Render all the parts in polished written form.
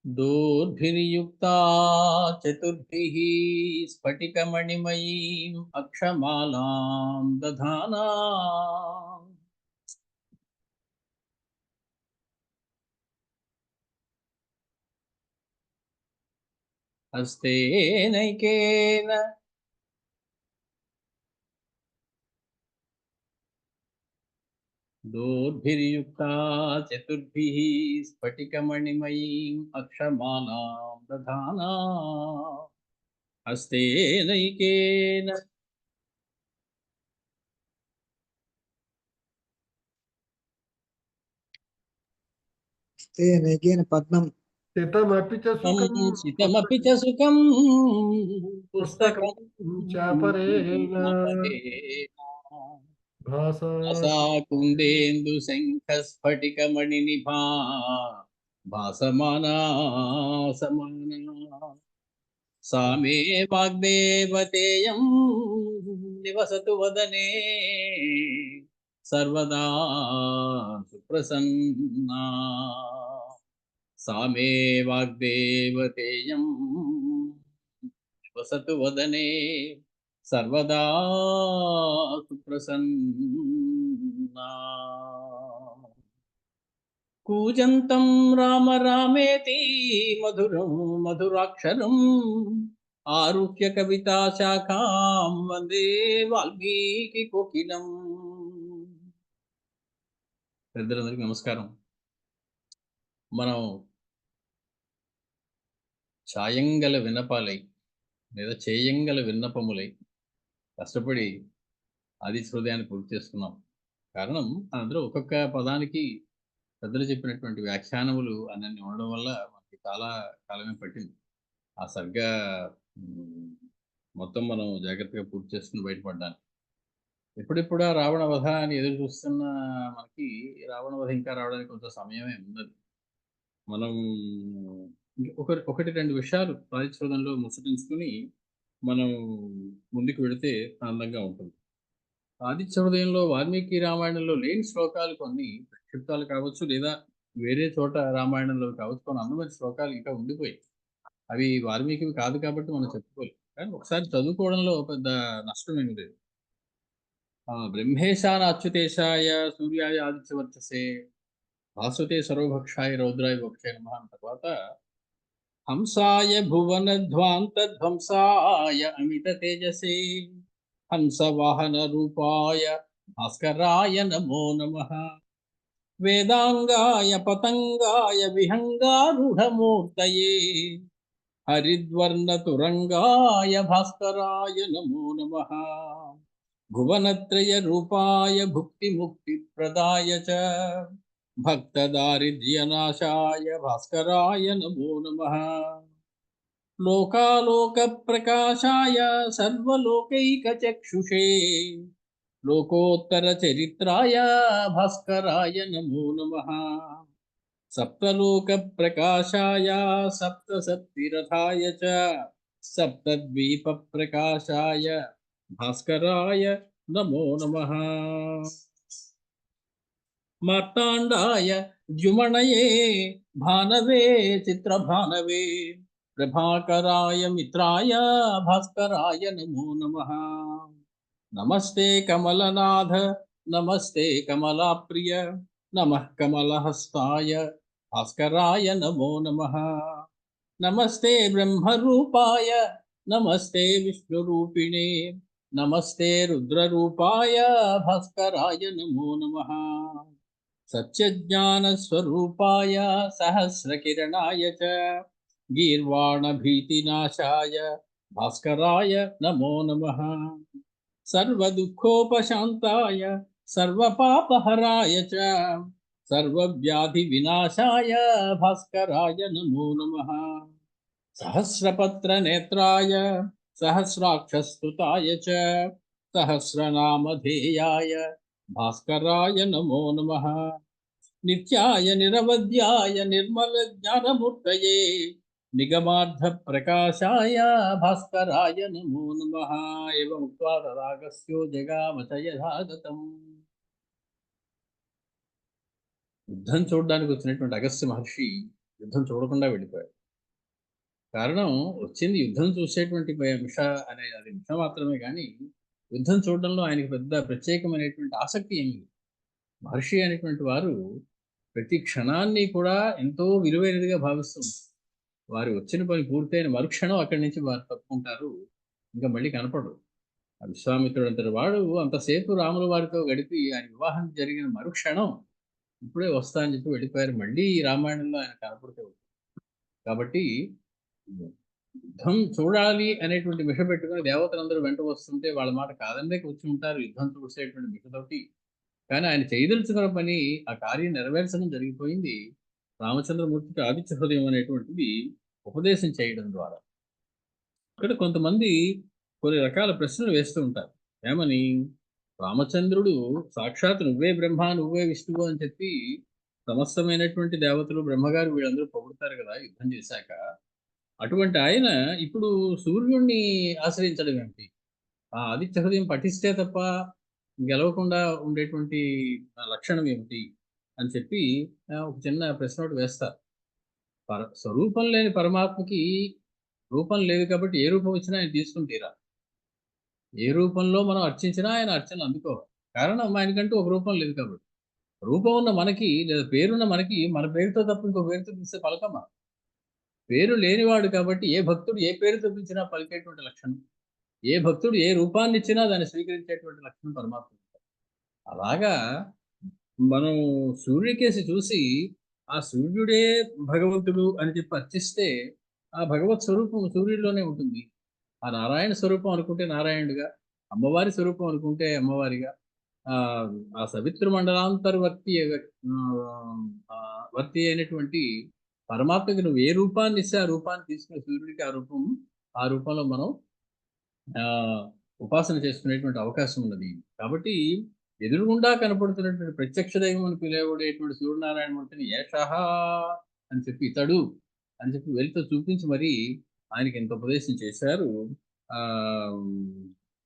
दोर्भिर्युक्ता चतुर्भिः स्फटिकमणिमयीम् अक्षमालां दधाना हस्तेनैकेन दोर्भिर्युक्ता चतुर्भिः स्फटिकमणिमयीम् अक्षमालां दधाना हस्तेनैकेन तेनैकेन पद्मं सितमपि च सुखं सितमपि च सुखं पुस्तकं पुस्तकं चापरेण भासा भासा कुन्देन्दुशङ्खस्फटिकमणिनिभा भासमाना समाना सा मे वाग्देवतेयं निवसतु वदने सर्वदा सुप्रसन्ना सा मे वाग्देवतेयं निवसतु वदने सर्वदा सुप्रसन्ना कूजन्तं राम रामेति मधुरं मधुराक्षरम् आरुह्य कविता शाखां वन्दे वाल्मीकि कोकिलम् పెద్దలందరికీ నమస్కారం. మనం ఛాయంగల వినపాలై లేదా చేయంగల విన్నపములై కష్టపడి ఆది హృదయాన్ని పూర్తి చేసుకున్నాం. కారణం అందులో ఒక్కొక్క పదానికి పెద్దలు చెప్పినటువంటి వ్యాఖ్యానములు అన్నీ ఉండడం వల్ల మనకి చాలా కాలమే పట్టింది. ఆ సరిగ్గా మొత్తం మనం జాగ్రత్తగా పూర్తి చేసుకుని బయటపడ్డాను. ఎప్పుడెప్పుడా రావణ వధ అని ఎదురు చూస్తున్న మనకి రావణ వధ ఇంకా రావడానికి కొంచెం సమయమే ఉన్నది. మనం ఒకటి రెండు విషయాలు పారిశ్రోధంలో ముచ్చటించుకుని మనం ముందుకు వెళితే ఆనందంగా ఉంటుంది. ఆదిత్య హృదయంలో వాల్మీకి రామాయణంలో లేని శ్లోకాలు కొన్ని ప్రక్షిప్తాలు కావచ్చు, లేదా వేరే చోట రామాయణంలో కావచ్చు, కొన్ని అందమైన శ్లోకాలు ఇంకా ఉండిపోయాయి. అవి వాల్మీకివి కాదు కాబట్టి మనం చెప్పుకోలేం. కానీ ఒకసారి చదువుకోవడంలో పెద్ద నష్టం ఏమి లేదు. బ్రహ్మేశాన అచ్యుతేశాయ సూర్యాయ ఆదిత్యవర్చసే భాసుతే సర్వభక్షాయ రౌద్రాయ వక్షే నమః అన్న తర్వాత హంసాయ భువనధ్వాంతధ్వంసాయ అమిత తేజసే హంసవాహన రూపాయ భాస్కరాయ నమో నమః వేదాంగాయ పతంగాయ విహంగారూఢమూర్తయే హరిద్వర్ణతురంగాయ భాస్కరాయ నమో నమః భువనత్రయ రూపాయ భుక్తి ముక్తి ప్రదాయ చ భక్తదారిద్ర్యనాశాయ భాస్కరాయ నమో నమః లోకాలోక ప్రకాశాయ సర్వలోకైకచక్షుషే లోకోత్తర చరిత్రాయ భాస్కరాయ నమో నమః సప్తలోక ప్రకాశాయ సప్తసప్తిరథాయ చ సప్తద్వీప ప్రకాశాయ భాస్కరాయ నమో నమః మార్తాండాయ ద్యుమణయే భానవే చిత్రభానవే ప్రభాకరాయ మిత్రాయ భాస్కరాయ నమో నమః నమస్తే కమలనాథ నమస్తే కమలాప్రియ నమః కమలహస్తాయ భాస్కరాయ నమో నమః నమస్తే బ్రహ్మరూపాయ నమస్తే విష్ణురూపిణే నమస్తే రుద్రరూపాయ భాస్కరాయ నమో నమః సత్యజ్ఞానస్వరూపాయ సహస్రకిరణాయ చ గీర్వాణభీతినాశాయ భాస్కరాయ నమో నమః సర్వదుఃఖోపశాంతాయ సర్వపాపహరాయ చ సర్వవ్యాధివినాశాయ భాస్కరాయ నమో నమః సహస్రపత్రనేత్రాయ సహస్రాక్షస్తుతాయ చ సహస్రనామధేయాయ భాస్కరాయ నమో నమః నిత్యాయ నిరవధ్యాయ నిర్మల జ్ఞానమూర్తయే నిగమార్థ ప్రకాశాయ భాస్కరాయ నమో నమః ఏవం ఉక్త్వా తదాగస్యో జగామచ యథాగతం. యుద్ధం చూడడానికి వచ్చినటువంటి అగస్త్య మహర్షి యుద్ధం చూడకుండా వెళ్ళిపోయాడు. కారణం వచ్చింది యుద్ధం చూసేటువంటి మిష అనే అది మిష మాత్రమే గానీ, యుద్ధం చూడడంలో ఆయనకి పెద్ద ప్రత్యేకమైనటువంటి ఆసక్తి ఏమి లేదు. మహర్షి అనేటువంటి వారు ప్రతి క్షణాన్ని కూడా ఎంతో విలువైనదిగా భావిస్తూ ఉంటారు. వారు వచ్చిన పని పూర్తయిన మరుక్షణం అక్కడి నుంచి వారు తప్పుకుంటారు. ఇంకా మళ్ళీ కనపడరు. ఆ విశ్వామిత్రుడంతటి వాడు అంతసేపు రాముల వారితో గడిపి ఆయన వివాహం జరిగిన మరుక్షణం ఇప్పుడే వస్తా అని చెప్పి వెళ్ళిపోయారు. మళ్ళీ ఈ రామాయణంలో ఆయన కనపడుతూ ఉంటారు. కాబట్టి యుద్ధం చూడాలి అనేటువంటి మిష పెట్టుకొని దేవతలందరూ వెంట వస్తుంటే వాళ్ళ మాట కాదనలేక వచ్చి ఉంటారు యుద్ధం చూసేటువంటి మిషతోటి. కానీ ఆయన చేయదలుచుకున్న పని, ఆ కార్యం నెరవేర్చడం జరిగిపోయింది. రామచంద్రమూర్తికి ఆదిత్య హృదయం అనేటువంటిది ఉపదేశం చేయడం ద్వారా. ఇక్కడ కొంతమంది కొన్ని రకాల ప్రశ్నలు వేస్తూ ఉంటారు. ఏమని? రామచంద్రుడు సాక్షాత్ నువ్వే బ్రహ్మ, నువ్వే విష్ణువు అని చెప్పి సమస్తమైనటువంటి దేవతలు, బ్రహ్మగారు వీళ్ళందరూ పొగుడుతారు కదా యుద్ధం చేశాక. అటువంటి ఆయన ఇప్పుడు సూర్యుడిని ఆశ్రయించడం ఏమిటి? ఆ ఆదిత్య హృదయం పఠిస్తే తప్ప గెలవకుండా ఉండేటువంటి లక్షణం ఏమిటి? అని చెప్పి ఒక చిన్న ప్రశ్న ఒకటి వేస్తారు. స్వరూపం లేని పరమాత్మకి రూపం లేదు కాబట్టి ఏ రూపం ఇచ్చినా ఆయన తీసుకొని తీరాలి. ఏ రూపంలో మనం అర్చించినా ఆయన అర్చనలు అందుకోవాలి. కారణం ఆయనకంటూ ఒక రూపం లేదు కాబట్టి. రూపం ఉన్న మనకి లేదా పేరున్న మనకి మన పేరుతో తప్ప ఇంకో పేరుతో పిలిస్తే పలకమా? పేరు లేనివాడు కాబట్టి ఏ భక్తుడు ఏ పేరుతో పిలిచినా పలికేటువంటి లక్షణం. ఏ భక్తుడు ఏ రూపాన్నిచ్చినా దాన్ని స్వీకరించేటువంటి లక్షణం పరమాత్మకి. అలాగా మనం సూర్యుడికేసి చూసి, ఆ సూర్యుడే భగవంతుడు అని చెప్పి అర్చిస్తే, ఆ భగవత్ స్వరూపం సూర్యుడిలోనే ఉంటుంది. ఆ నారాయణ స్వరూపం అనుకుంటే నారాయణుడిగా, అమ్మవారి స్వరూపం అనుకుంటే అమ్మవారిగా, ఆ సవితృ మండలాంతర్వర్తి వర్తి అయినటువంటి పరమాత్మకి నువ్వు ఏ రూపాన్ని ఇస్తే ఆ రూపాన్ని తీసుకునే సూర్యుడికి ఆ రూపంలో మనం ఆహ్, ఉపాసన చేసుకునేటువంటి అవకాశం ఉన్నది. కాబట్టి ఎదురుగుండా కనపడుతున్నటువంటి ప్రత్యక్ష దైవం అని పిలువబడేటువంటి సూర్యనారాయణమూర్తిని ఏషః అని చెప్పి ఇతడు అని చెప్పి వెలితో చూపించి మరి ఆయనకి ఇంత ఉపదేశం చేశారు. ఆహ్,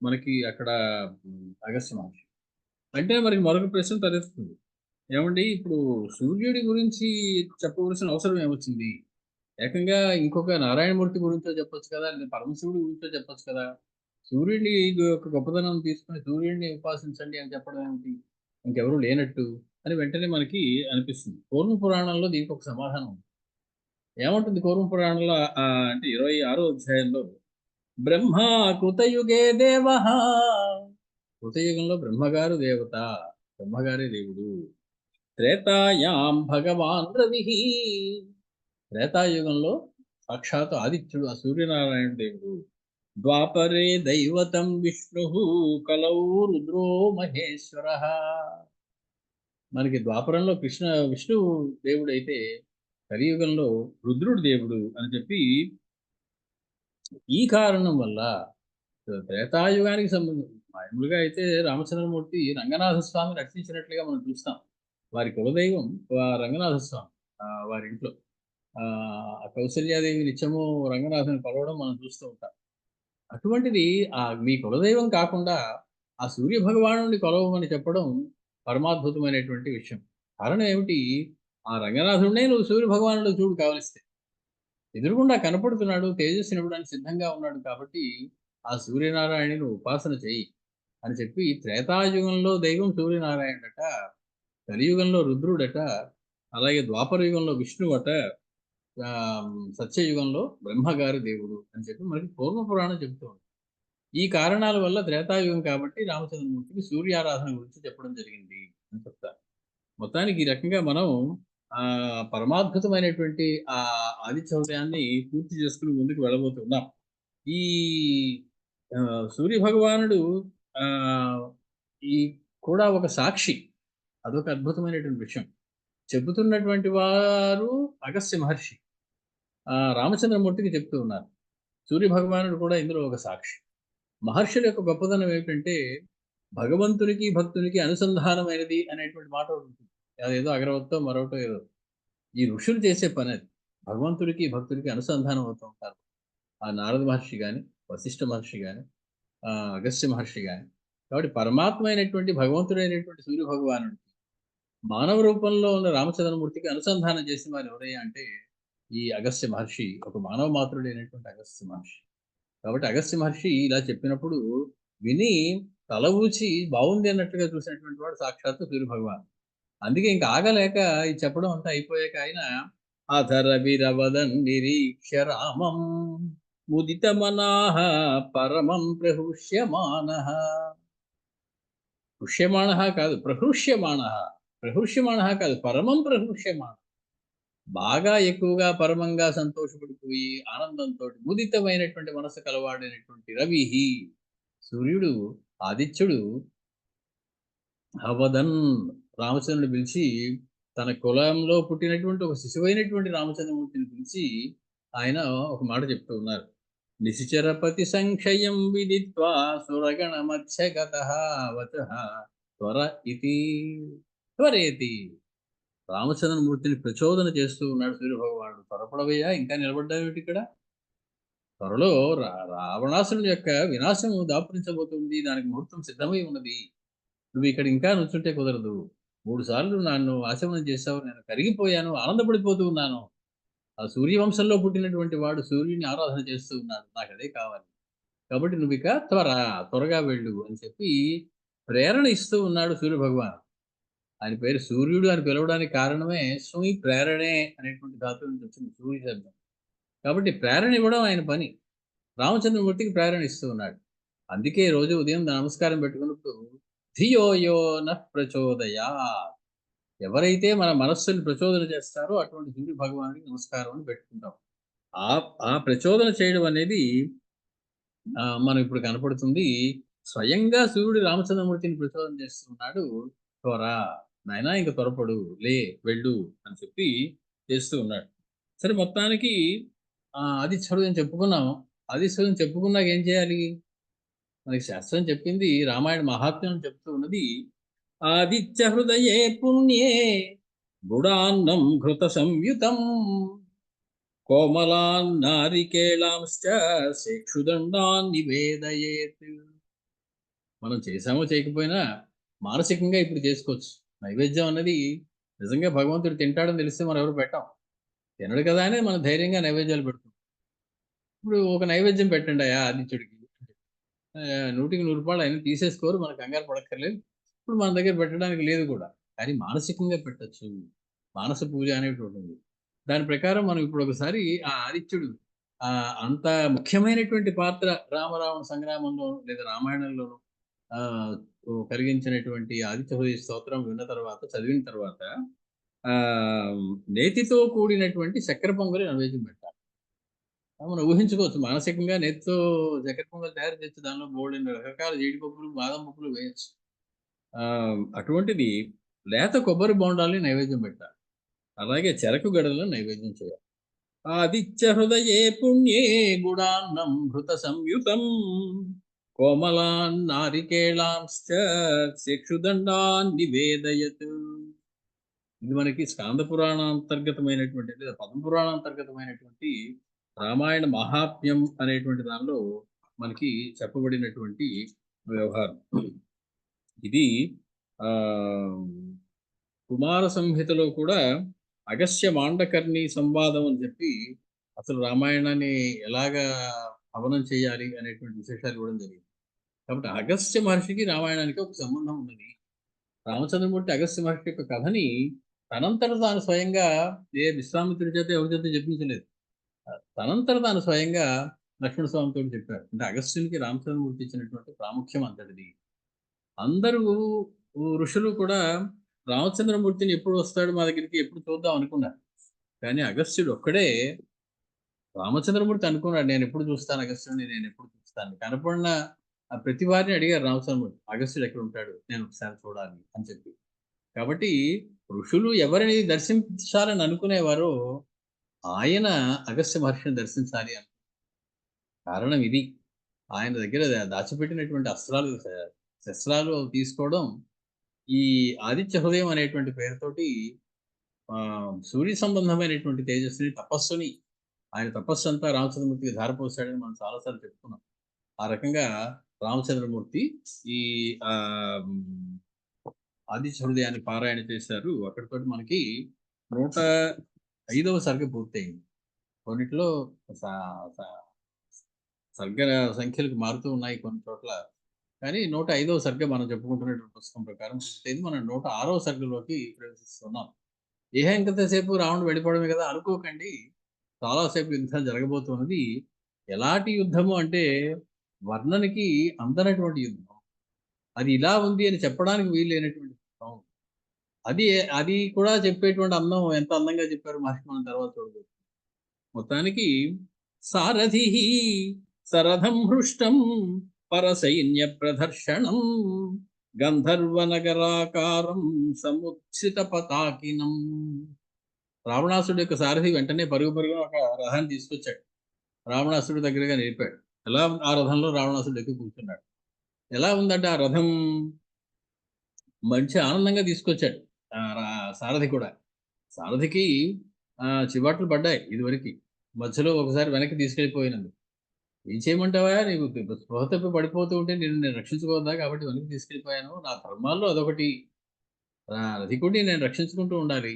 మనకి అక్కడ అగస్త్య మహర్షి. అంటే మరి మరొక ప్రశ్న తలెత్తుతుంది. ఏవండీ ఇప్పుడు సూర్యుడి గురించి చెప్పవలసిన అవసరం ఏమొచ్చింది? ఏకంగా ఇంకొక నారాయణమూర్తి గురించో చెప్పొచ్చు కదా! లేదా పరమశివుడి గురించో చెప్పొచ్చు కదా! సూర్యుడి యొక్క గొప్పదనం తీసుకొని సూర్యుడిని ఉపాసించండి అని చెప్పడం ఏమిటి? ఇంకెవరు లేనట్టు అని వెంటనే మనకి అనిపిస్తుంది. పూర్వ పురాణంలో దీనికొక సమాధానం ఉంది. ఏమంటుంది పూర్వ పురాణంలో అంటే 26వ అధ్యాయంలో బ్రహ్మా కృతయుగే దేవః కృతయుగంలో బ్రహ్మగారు దేవత. బ్రహ్మగారే దేవుడు. త్రేతాయాం భగవాన్ రవిః త్రేతాయుగంలో సాక్షాత్తు ఆదిత్యుడు ఆ సూర్యనారాయణ దేవుడు. ద్వాపరే దైవతం విష్ణుః కలౌ రుద్రో మహేశ్వరః. మనకి ద్వాపరంలో విష్ణువు దేవుడైతే కలియుగంలో రుద్రుడు దేవుడు అని చెప్పి ఈ కారణం వల్ల త్రేతాయుగానికి మామూలుగా అయితే రామచంద్రమూర్తి రంగనాథ స్వామిని రక్షించినట్లుగా మనం చూస్తాం. వారి కులదైవం రంగనాథ స్వామి వారింట్లో. కౌసల్యాదేవి నిత్యము రంగనాథుని కొలవడం మనం చూస్తూ ఉంటాం. అటువంటిది మీ కులదైవం కాకుండా ఆ సూర్య భగవానుడిని కొలవమని చెప్పడం పరమాద్భుతమైనటువంటి విషయం. కారణం ఏమిటి? ఆ రంగనాథుడినే నువ్వు సూర్య భగవానుడిలో చూడు కావలిస్తే. ఎదురుగుండా కనపడుతున్నాడు, తేజస్సునివ్వడానికి సిద్ధంగా ఉన్నాడు కాబట్టి, ఆ సూర్యనారాయణుని నువ్వు ఉపాసన చెయ్యి అని చెప్పి త్రేతాయుగంలో దైవం సూర్యనారాయణుడట, కలియుగంలో రుద్రుడట, అలాగే ద్వాపర యుగంలో విష్ణువట, సత్యయుగంలో బ్రహ్మగారి దేవుడు అని చెప్పి మనకి పూర్వ పురాణం చెబుతూ ఉంది. ఈ కారణాల వల్ల త్రేతాయుగం కాబట్టి రామచంద్రమూర్తికి సూర్యారాధన గురించి చెప్పడం జరిగింది అని చెప్తారు. మొత్తానికి ఈ రకంగా మనం పరమాద్భుతమైనటువంటి ఆదిత్య హృదయాన్ని పూర్తి చేసుకొని ముందుకు వెళ్ళబోతున్నాం. ఈ సూర్య భగవానుడు ఆహ్, ఈ కూడా ఒక సాక్షి. అదొక అద్భుతమైనటువంటి విషయం. చెబుతున్నటువంటి వారు అగస్త్య మహర్షి. రామచంద్రమూర్తికి చెప్తూ ఉన్నారు. సూర్య భగవానుడు కూడా ఇందులో ఒక సాక్షి. మహర్షుల యొక్క గొప్పదనం ఏమిటంటే, భగవంతునికి, భక్తునికి అనుసంధానమైనది అనేటువంటి మాట ఒకటుంటుంది. అదేదో అగరవత్తో మరొకటో ఏదో. ఈ ఋషులు చేసే పనది. భగవంతుడికి, భక్తుడికి అనుసంధానం అవుతూ ఉంటారు. ఆ నారద మహర్షి గాని, వశిష్ఠ మహర్షి గాని, అగస్త్య మహర్షి గాని. కాబట్టి పరమాత్మ అయినటువంటి భగవంతుడైనటువంటి సూర్య భగవానుడికి, మానవ రూపంలో ఉన్న రామచంద్రమూర్తికి అనుసంధానం చేసిన వారు ఎవరయ్యా అంటే, ఈ అగస్త్య మహర్షి, ఒక మానవ మాతృడైనటువంటి అగస్త్య మహర్షి. కాబట్టి అగస్త్య మహర్షి ఇలా చెప్పినప్పుడు విని తల ఊచి బావుంది అన్నట్టుగా చూసినటువంటి వాడు సాక్షాత్తు సూర్యభగవానుడు. అందుకే ఇంక ఆగలేక ఇది చెప్పడం అంతా అయిపోయాక ఆయన అధరవిరవదన్ నిరీక్ష్య రామం ముదితమనాః పరమం ప్రహృష్యమానః. హృష్యమాణః కాదు, ప్రహృష్యమాణః. ప్రహృష్యమాణః కాదు, పరమం ప్రహృష్యమాణః. బాగా ఎక్కువగా పరమంగా సంతోషపడిపోయి ఆనందంతోటి ముదితమైనటువంటి మనసు కలవాడైనటువంటి రవిహి, సూర్యుడు, ఆదిత్యుడు అవదన్, రామచంద్రుడిని పిలిచి తన కులంలో పుట్టినటువంటి ఒక శిశువైనటువంటి రామచంద్రమూర్తిని పిలిచి ఆయన ఒక మాట చెప్తూ ఉన్నారు. నిశిచరపతి సంక్షయం విదిత్వా సురగణ మత్స్యగతః వచః త్వర ఇతి త్వరేతి. రామచంద్రమూర్తిని ప్రచోదన చేస్తూ ఉన్నాడు సూర్యభగవానుడు. త్వరపడవయ్యా, ఇంకా నిలబడ్డావేమిటి ఇక్కడ? త్వరలో రావణాసురుని యొక్క వినాశం దాపురించబోతుంది. దానికి ముహూర్తం సిద్ధమై ఉన్నది. నువ్వు ఇక్కడ ఇంకా నుంచుంటే కుదరదు. 3 సార్లు నన్ను ఆశమనం చేశావు. నేను కరిగిపోయాను. ఆనందపడిపోతూ ఉన్నాను. ఆ సూర్యవంశంలో పుట్టినటువంటి వాడు సూర్యుడిని ఆరాధన చేస్తూ ఉన్నాడు. నాకదే కావాలి. కాబట్టి నువ్విక త్వరగా వెళ్ళు అని చెప్పి ప్రేరణ ఇస్తూ ఉన్నాడు సూర్యభగవానుడు. ఆయన పేరు సూర్యుడు అని పిలవడానికి కారణమే సూయి ప్రేరణే అనేటువంటి ధాతువు నుంచి వచ్చింది సూర్య శబ్దం. కాబట్టి ప్రేరణ ఇవ్వడం ఆయన పని. రామచంద్రమూర్తికి ప్రేరణ ఇస్తూ ఉన్నాడు. అందుకే రోజు ఉదయం నమస్కారం పెట్టుకున్నప్పుడు ధియో యో నః ప్రచోదయాత్. ఎవరైతే మన మనస్సుని ప్రచోదన చేస్తారో అటువంటి సూర్య భగవానుడికి నమస్కారం అని పెట్టుకుంటాం. ఆ ఆ ప్రచోదన చేయడం అనేది మనం ఇప్పుడు కనపడుతుంది. స్వయంగా సూర్యుడు రామచంద్రమూర్తిని ప్రచోదన చేస్తున్నాడు. త్వర, నాయనా ఇంక త్వరపడు, లే, వెళ్ళు అని చెప్పి చేస్తూ ఉన్నాడు. సరే, మొత్తానికి ఆదిత్యుడు అని చెప్పుకున్నాం. ఆదిత్యుడు చెప్పుకున్నాక ఏం చేయాలి? మనకి శాస్త్రం చెప్పింది, రామాయణ మహాత్మ్యం చెప్తూ ఉన్నది. ఆదిత్య హృదయే పుణ్యే గుడాన్నం ఘృత సంయుతం కోమలాన్ నారికేళాంశ్చ శేక్షుదండాన్ నివేదయేత్. మనం చేసామో చేయకపోయినా మానసికంగా ఇప్పుడు చేసుకోవచ్చు. నైవేద్యం అన్నది నిజంగా భగవంతుడు తింటాడని తెలిస్తే మనం ఎవరు పెట్టాం. తినడు కదా అని మనం ధైర్యంగా నైవేద్యాలు పెడుతున్నాం. ఇప్పుడు ఒక నైవేద్యం పెట్టండి అయ్యా ఆదిత్యుడికి, 100కి 100 ఆయన తీసేసుకోరు. మనం కంగారు పడక్కర్లేదు. ఇప్పుడు మన దగ్గర పెట్టడానికి లేదు కూడా. కానీ మానసికంగా పెట్టొచ్చు. మానస పూజ అనేటువంటి ఉంది. దాని ప్రకారం మనం ఇప్పుడు ఒకసారి ఆ ఆదిత్యుడు అంత ముఖ్యమైనటువంటి పాత్ర రామరావణ సంగ్రామంలో లేదా రామాయణంలోను కలిగించినటువంటి ఆదిత్య హృదయ స్తోత్రం విన్న తర్వాత, చదివిన తర్వాత నేతితో కూడినటువంటి చక్కెర పొంగలి నైవేద్యం పెట్టాలి. మనం ఊహించుకోవచ్చు. మానసికంగా నేతితో చక్కెర పొంగల్ తయారు చేసి దానిలో బోలెడన్ని రకరకాల జీడిపప్పులు, బాదం పప్పులు వేయొచ్చు. అటువంటిది లేత కొబ్బరి బోండాల్ని నైవేద్యం పెట్టాలి. అలాగే చెరకు గడలను నైవేద్యం చేయాలి. ఆదిత్య హృదయే పుణ్యే గుడాన్నం ఘృత సంయుతం కోమలాన్ నారికేళాంశ్చ శేక్షుదండాన్ నివేదయత్. ఇది మనకి స్కాంద పురాణాంతర్గతమైనటువంటి లేదా పద్మ పురాణాంతర్గతమైనటువంటి రామాయణ మహాత్మ్యం అనేటువంటి దానిలో మనకి చెప్పబడినటువంటి వ్యవహారం. ఇది ఆ కుమార సంహితలో కూడా అగస్త్య మాండకర్ణి సంవాదం అని చెప్పి అసలు రామాయణాన్ని ఎలాగా హవనం చేయాలి అనేటువంటి విశేషాలు ఇవ్వడం జరిగింది. కాబట్టి అగస్త్య మహర్షికి రామాయణానికి ఒక సంబంధం ఉన్నది. రామచంద్రమూర్తి అగస్త్య మహర్షి యొక్క కథని తనంతట తాను స్వయంగా విశ్వామిత్రుడి చేత ఎవరి చేత చెప్పించలేదు. తనంతట తాను స్వయంగా లక్ష్మణ స్వామితో చెప్పారు. అంటే అగస్త్యునికి రామచంద్రమూర్తి ఇచ్చినటువంటి ప్రాముఖ్యం అంతటిది. అందరూ ఋషులు కూడా రామచంద్రమూర్తిని ఎప్పుడు వస్తాడు మా దగ్గరికి, ఎప్పుడు చూద్దాం అనుకున్నారు. కానీ అగస్త్యుడు ఒక్కడే రామచంద్రమూర్తి అనుకున్నాడు, నేను ఎప్పుడు చూస్తాను అగస్త్యుడిని, నేను ఎప్పుడు చూస్తాను. కనపడిన ప్రతి వారిని అడిగారు రామచంద్రమూర్తి, అగస్త్యుడు ఎక్కడ ఉంటాడు, నేను ఒకసారి చూడాలి అని చెప్పి. కాబట్టి ఋషులు ఎవరిని దర్శించాలని అనుకునేవారో ఆయన అగస్త్య మహర్షిని దర్శించాలి అని. కారణం ఇది. ఆయన దగ్గర దాచిపెట్టినటువంటి అస్త్రాలు, శస్త్రాలు తీసుకోవడం ఈ ఆదిత్య హృదయం అనేటువంటి పేరుతోటి సూర్య సంబంధమైనటువంటి తేజస్సుని, తపస్సుని, ఆయన తపస్సు అంతా రామచంద్రమూర్తికి ధారపోసాడని మనం చాలాసార్లు చెప్పుకున్నాం. ఆ రకంగా రామచంద్రమూర్తి ఈ ఆదిత్య హృదయాన్ని పారాయణ చేశారు. అక్కడితోటి మనకి 105వ సర్గ పూర్తయింది. కొన్నిట్లో సర్గ సంఖ్యలకు మారుతూ ఉన్నాయి కొన్ని చోట్ల. కానీ 105వ సర్గ మనం చెప్పుకుంటున్నటువంటి పుస్తకం ప్రకారం ఇది మనం 106వ సర్గలోకి ప్రవేశిస్తున్నాం. ఇంతసేపు రావణుడు వెళ్ళిపోవడమే కదా అనుకోకండి. చాలా సేపు యుద్ధం జరగబోతున్నది. ఎలాంటి యుద్ధము అంటే వర్ణనకి అందనటువంటి యుద్ధం. అది ఇలా ఉంది అని చెప్పడానికి వీలు లేనటువంటి యుద్ధం. అది అది కూడా చెప్పేటువంటి అందం ఎంత అందంగా చెప్పారు మహర్షి మనం తర్వాత చూడబోతున్నాం. మొత్తానికి సారథి సరథం హృష్టం పరసైన్య ప్రదర్శనం గంధర్వనగరాకారం సముత్సిత పతాకినం. రావణాసుడి యొక్క సారథి వెంటనే పరుగు పరుగున ఒక రథాన్ని తీసుకొచ్చాడు. రావణాసుడి దగ్గరగా నిలిపాడు. ఎలా ఆ రథంలో రావణాసుడు ఎక్కి కూర్చున్నాడు. ఎలా ఉందంటే ఆ రథం మంచి ఆనందంగా తీసుకొచ్చాడు. సారథి కూడా. సారథికి చివాట్లు పడ్డాయి ఇదివరకి. మధ్యలో ఒకసారి వెనక్కి తీసుకెళ్ళిపోయినందుకు. ఏం చేయమంటావా? నీకు స్పృహ తప్పి పడిపోతూ ఉంటే నేను రక్షించుకోవద్దా? కాబట్టి వెనక్కి తీసుకెళ్ళిపోయాను. నా ధర్మాల్లో అదొకటి. రథికుడిని నేను రక్షించుకుంటూ ఉండాలి.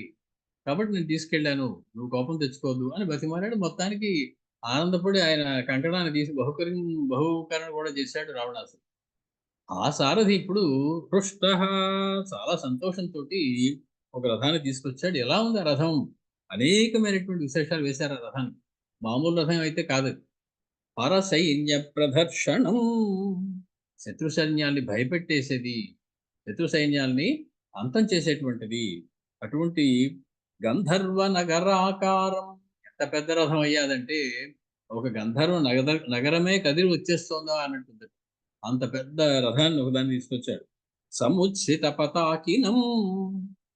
కాబట్టి నేను తీసుకెళ్ళాను. నువ్వు కోపం తెచ్చుకోవద్దు అని బతిమాలాడు. మొత్తానికి ఆనందపడి ఆయన కంకణాన్ని తీసి బహూకరణ కూడా చేశాడు రావణాసుడు. ఆ సారథి ఇప్పుడు హృష్టః చాలా సంతోషంతోటి ఒక రథాన్ని తీసుకొచ్చాడు. ఎలా ఉంది ఆ రథం? అనేకమైనటువంటి విశేషాలు వేశారు ఆ రథానికి. మామూలు రథం అయితే కాదది. పరసైన్య ప్రదర్శనం. శత్రు సైన్యాల్ని భయపెట్టేసేది. శత్రు సైన్యాల్ని అంతం చేసేటువంటిది. అటువంటి గంధర్వ నగరాకారం. ఎంత పెద్ద రథం అయ్యాదంటే ఒక గంధర్వ నగరమే కదిలి వచ్చేస్తోందా అన్నట్టుంది. అంత పెద్ద రథాన్ని ఒకదాన్ని తీసుకొచ్చాడు. సముచ్చిత పతాకినం.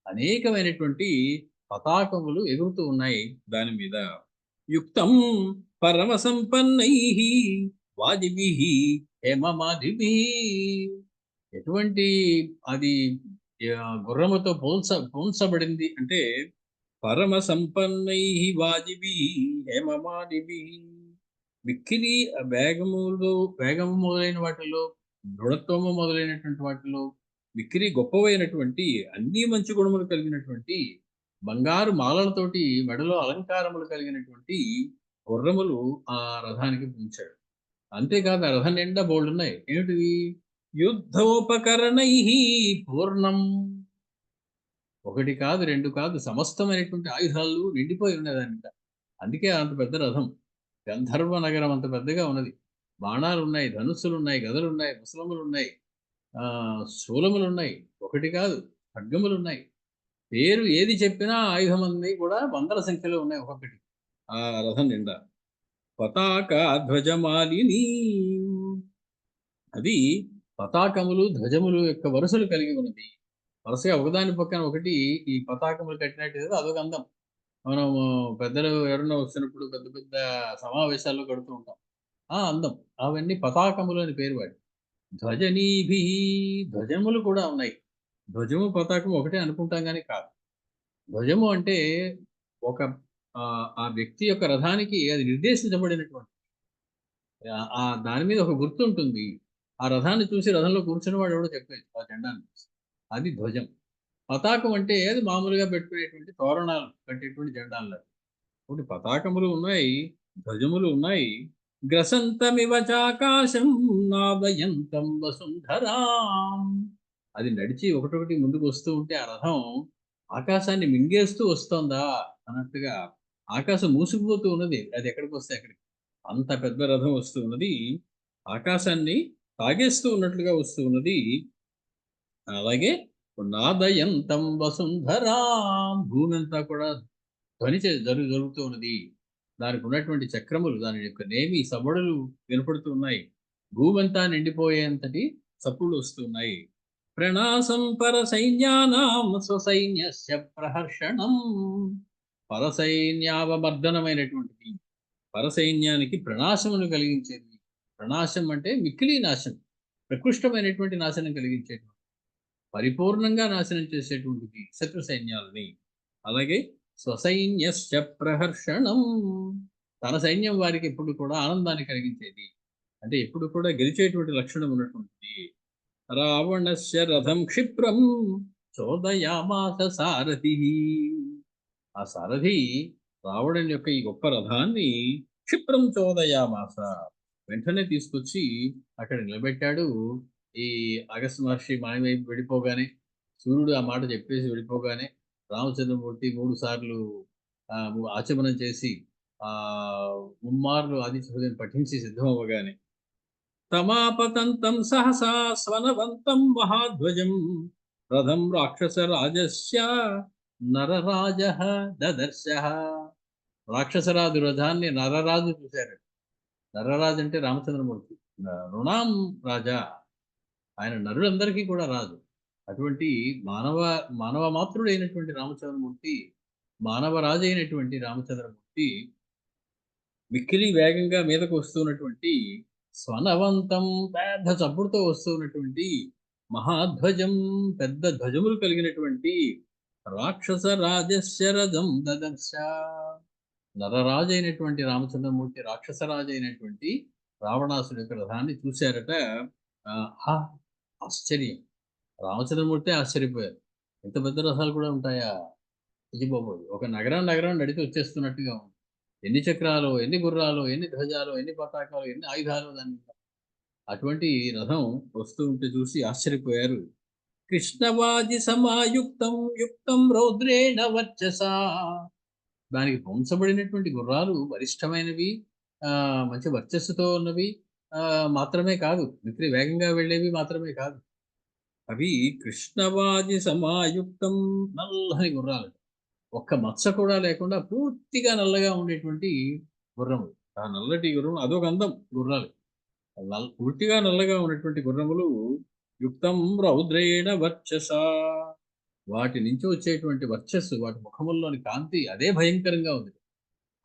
అనేకమైనటువంటి పతాకములు ఎగురుతూ ఉన్నాయి దాని మీద. యుక్తం పరమ సంపన్నై వాజిభి హేమమాదిభి. ఎటువంటి అది గుర్రముతో పోల్చబడింది అంటే పరమ సంపన్నై వాజిభి హేమమాదిభి. మిక్కిలి వేగము మొదలైన వాటిలో, దృఢత్వము మొదలైనటువంటి వాటిలో మిక్కిలి గొప్పవైనటువంటి అన్ని మంచి గుణములు కలిగినటువంటి బంగారు మాలలతోటి మెడలో అలంకారములు కలిగినటువంటి గుర్రములు ఆ రథానికి ఉంచాడు. అంతేకాదు ఆ రథం నిండా బోల్డున్నాయి. ఏమిటివి? యుద్ధోపకరణై పూర్ణం. ఒకటి కాదు, రెండు కాదు, సమస్తమైనటువంటి ఆయుధాలు నిండిపోయి ఉన్నదంట. అందుకే అంత పెద్ద రథం. గంధర్వ నగరం అంత పెద్దగా ఉన్నది. బాణాలున్నాయి, ధనుస్సులున్నాయి, గదలున్నాయి, ముసలములున్నాయి, శూలములున్నాయి. ఒకటి కాదు, ఖడ్గములున్నాయి. పేరు ఏది చెప్పినా ఆయుధమన్నీ కూడా వందల సంఖ్యలో ఉన్నాయి ఒక్కొక్కటి ఆ రథం నిండా. పతాక ధ్వజమాలిని. అది పతాకములు ధ్వజములు యొక్క వరుసలు కలిగి ఉన్నది. వరుసగా ఒకదాని పక్కన ఒకటి ఈ పతాకములు కట్టినట్టు అదొక అందం. మనము పెద్దలు ఎవరన్నా వచ్చినప్పుడు పెద్ద పెద్ద సమావేశాల్లో కడుతూ ఉంటాం. అందం. అవన్నీ పతాకములు అని పేరు వాడి. ధ్వజనీభి. ధ్వజములు కూడా ఉన్నాయి. ధ్వజము పతాకం ఒకటే అనుకుంటాం కానీ కాదు. ధ్వజము అంటే ఒక ఆ వ్యక్తి యొక్క రథానికి అది నిర్దేశించబడినటువంటి దాని మీద ఒక గుర్తు ఉంటుంది. ఆ రథాన్ని చూసి రథంలో కూర్చుని వాడు ఎవడో చెప్పేది ఆ జెండాన్ని చూసి. అది ధ్వజం. పతాకం అంటే అది మామూలుగా పెట్టుకునేటువంటి తోరణాలు కట్టేటువంటి జెండాలు. ఒకటి పతాకములు ఉన్నాయి, ధ్వజములు ఉన్నాయి. గ్రసంతమివ చాకాశం నాదయంతం వసుంధరాం. అది నడిచి ఒకటొకటి ముందుకు వస్తూ ఉంటే ఆ రథం ఆకాశాన్ని మింగేస్తూ వస్తోందా అన్నట్టుగా ఆకాశం మూసుకుపోతూ ఉన్నది. అది ఎక్కడికి వస్తే అక్కడికి. అంత పెద్ద రథం వస్తూ ఉన్నది. ఆకాశాన్ని తాగేస్తూ ఉన్నట్లుగా వస్తూ ఉన్నది. అలాగే నాదయంతం వసుంధరాం. భూమి అంతా కూడా ధ్వని జరుగుతూ ఉన్నది. దానికి ఉన్నటువంటి చక్రములు, దాని యొక్క నేమి సవ్వడులు వినపడుతూ ఉన్నాయి. భూమంతా నిండిపోయేంతటి చప్పుళ్ళు వస్తున్నాయి. ప్రణాసం పరసైన్యానాం స్వసైన్యస్య ప్రహర్షణం. పరసైన్యావమర్దనమైనటువంటిది. పరసైన్యానికి ప్రణాశమును కలిగించేది. ప్రణాశం అంటే మిక్కిలి నాశనం, ప్రకృష్టమైనటువంటి నాశనం కలిగించేటువంటి, పరిపూర్ణంగా నాశనం చేసేటువంటిది శత్రు సైన్యాలని. అలాగే స్వసైన్యశ్చ ప్రహర్షణం. తన సైన్యం వారికి ఎప్పుడు కూడా ఆనందాన్ని కలిగించేది. అంటే ఎప్పుడు కూడా గెలిచేటువంటి లక్షణం ఉన్నటువంటిది. రావణస్య రథం క్షిప్రం చోదయామాస సారథి. ఆ సారథి రావణుని యొక్క ఈ గొప్ప రథాన్ని క్షిప్రం చోదయామాస, వెంటనే తీసుకొచ్చి అక్కడ నిలబెట్టాడు. ఈ అగస్త్య మహర్షి మాయమైపు వెళ్ళిపోగానే, సూర్యుడు ఆ మాట చెప్పేసి వెళ్ళిపోగానే రామచంద్రమూర్తి 3 సార్లు ఆచమనం చేసి ఆ ముమ్మార్లు ఆదిత్య హృదయం పఠించి సిద్ధం అవ్వగానే తమాపతంతం సహసా స్వనవంతం మహాధ్వజం రథం రాక్షస రాజస్య నరరాజ దదర్శ. రాక్షసరాజు రథాన్ని నరరాజు చూశారు. నరరాజు అంటే రామచంద్రమూర్తి, నృణాం రాజా, ఆయన నరులందరికీ కూడా రాజు. అటువంటి మానవ మానవ మాతృడైనటువంటి రామచంద్రమూర్తి, మానవరాజు అయినటువంటి రామచంద్రమూర్తి మిక్కిలి వేగంగా మీదకు వస్తున్నటువంటి స్వనవంతం, పెద్ద చప్పుడుతో వస్తున్నటువంటి మహాధ్వజం, పెద్ద ధ్వజములు కలిగినటువంటి రాక్షస రాజస్య రథం దదర్శ. నరరాజు అయినటువంటి రామచంద్రమూర్తి రాక్షసరాజు అయినటువంటి రావణాసుడి యొక్క రథాన్ని చూశారట. ఆ ఆశ్చర్యం, రామచంద్రమూర్తి ఆశ్చర్యపోయారు. ఇంత పెద్ద రథాలు కూడా ఉంటాయా? ఇది బాబోయ్, ఒక నగరం నగరం నడిచి వచ్చేస్తున్నట్టుగా ఉంది. ఎన్ని చక్రాలు, ఎన్ని గుర్రాలు, ఎన్ని ధ్వజాలు, ఎన్ని పతాకాలు, ఎన్ని ఆయుధాలు దాని మీద. అటువంటి రథం వస్తూ ఉంటే చూసి ఆశ్చర్యపోయారు. కృష్ణవాజి సమాయుక్తం యుక్తం రౌద్రేణ వర్చసా. దానికి పొంచబడినటువంటి గుర్రాలు బలిష్టమైనవి, మంచి వర్చస్సుతో ఉన్నవి మాత్రమే కాదు, మిత్రి వేగంగా వెళ్ళేవి మాత్రమే కాదు, అవి కృష్ణవాజి సమాయుక్తం, నల్లని గుర్రాలు, ఒక్క మచ్చ కూడా లేకుండా పూర్తిగా నల్లగా ఉండేటువంటి గుర్రములు. ఆ నల్లటి గుర్రం అదొక అందం. గుర్రాలు పూర్తిగా నల్లగా ఉన్నటువంటి గుర్రములు, యుక్తం రౌద్రేణ వర్చస, వాటి నుంచి వచ్చేటువంటి వర్చస్సు, వాటి ముఖముల్లోని కాంతి అదే భయంకరంగా ఉంది.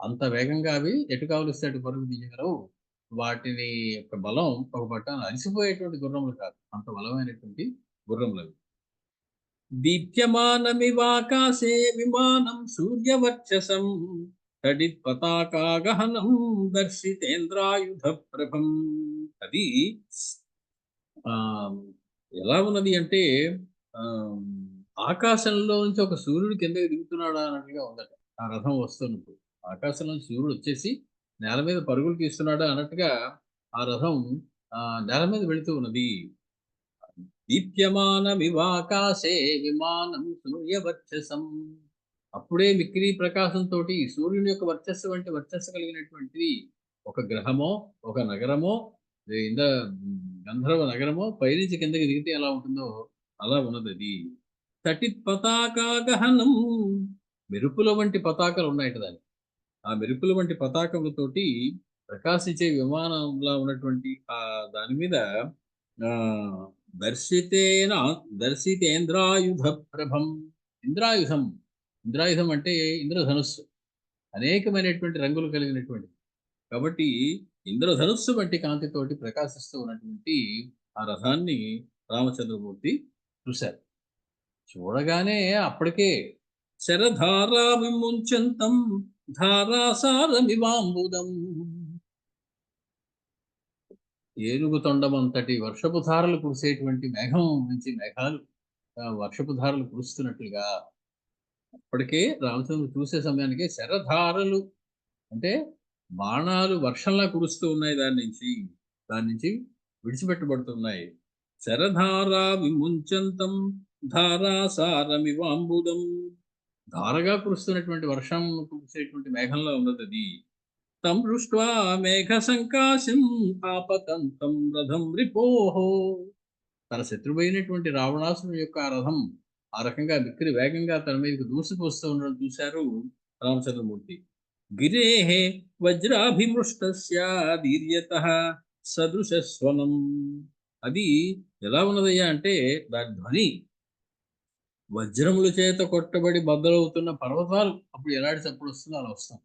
అంత వేగంగా అవి ఎటు కావలిస్తే అటు పరుగు తీయగలవు. వాటిని యొక్క బలం ఒక పట్టాన అలసిపోయేటువంటి గుర్రములు కాదు, అంత బలమైనటువంటి గుర్రములు అవి. దీప్యమానమివాకాశే విమానం సూర్యవర్చసం తడిత్ పతాకాగహనం దర్శితేంద్రాయుధ ప్రభం. అది ఎలా ఉన్నది అంటే ఆకాశంలో నుంచి ఒక సూర్యుడు కిందకి దిగుతున్నాడా అన్నట్టుగా ఉందట. ఆ రథం వస్తున్నప్పుడు ఆకాశంలో సూర్యుడు వచ్చేసి నేల మీద పరుగులు తీస్తున్నాడా అన్నట్టుగా ఆ రథం నేల మీద వెళుతూ ఉన్నది. దీప్యమానమివాకాశే విమానం సూర్యవర్చసం. అప్పుడే మిక్కిలి ప్రకాశంతో సూర్యుని యొక్క వర్చస్సు వంటి వర్చస్సు కలిగినటువంటిది ఒక గ్రహమో, ఒక నగరమో, ఇంద గంధర్వ నగరమో పైనుంచి కిందకి దిగితే ఎలా ఉంటుందో అలా ఉన్నది అది. తటిత్ పతాకాగహనం, మెరుపుల వంటి పతాకాలు ఉన్నాయట దానికి. ఆ మెరుపుల వంటి పతాకములతోటి ప్రకాశించే విమానంలా ఉన్నటువంటి ఆ దాని మీద దర్శితేంద్రాయుధ ప్రభం. ఇంద్రాయుధం, ఇంద్రాయుధం అంటే ఇంద్రధనుస్సు, అనేకమైనటువంటి రంగులు కలిగినటువంటి, కాబట్టి ఇంద్రధనుస్సు వంటి కాంతితోటి ప్రకాశిస్తూ ఉన్నటువంటి ఆ రథాన్ని రామచంద్రమూర్తి చూశారు. చూడగానే అప్పటికే శరధారా విముంచంతం ధారాసారమివాంబుదం, ఏనుగు తొండమంతటి వర్షపు ధారలు కురిసేటువంటి మేఘం నుంచి మేఘాలు వర్షపు ధారలు కురుస్తున్నట్లుగా అప్పటికే రామచంద్రుడు చూసే సమయానికి శరధారలు అంటే బాణాలు వర్షంలా కురుస్తూ ఉన్నాయి, దాని నుంచి విడిచిపెట్టబడుతున్నాయి. శరధారా విముంచంతం ధారాసారమివాంబుదం, ధారగా కురుస్తున్నటువంటి వర్షం కురిసేటువంటి మేఘంలో ఉన్నది అది. తం దృష్ట్వా మేఘ సంకాశం ఆపతంతం రథం రిపోహో. తన శత్రువైనటువంటి రావణాసుని యొక్క ఆ రథం ఆ రకంగా మిక్కిలి వేగంగా తన మీదకి దూసుకొస్తూ ఉండడం చూశారు రామచంద్రమూర్తి. గిరేహే వజ్రాభిమృష్టస్య దీర్యతః సదృశస్వనం. అది ఎలా ఉన్నదయ్యా అంటే దాని ధ్వని వజ్రముల చేత కొట్టబడి బద్దలవుతున్న పర్వతాలు అప్పుడు ఎలాంటి చప్పుడు వస్తుందో అలా వస్తాం.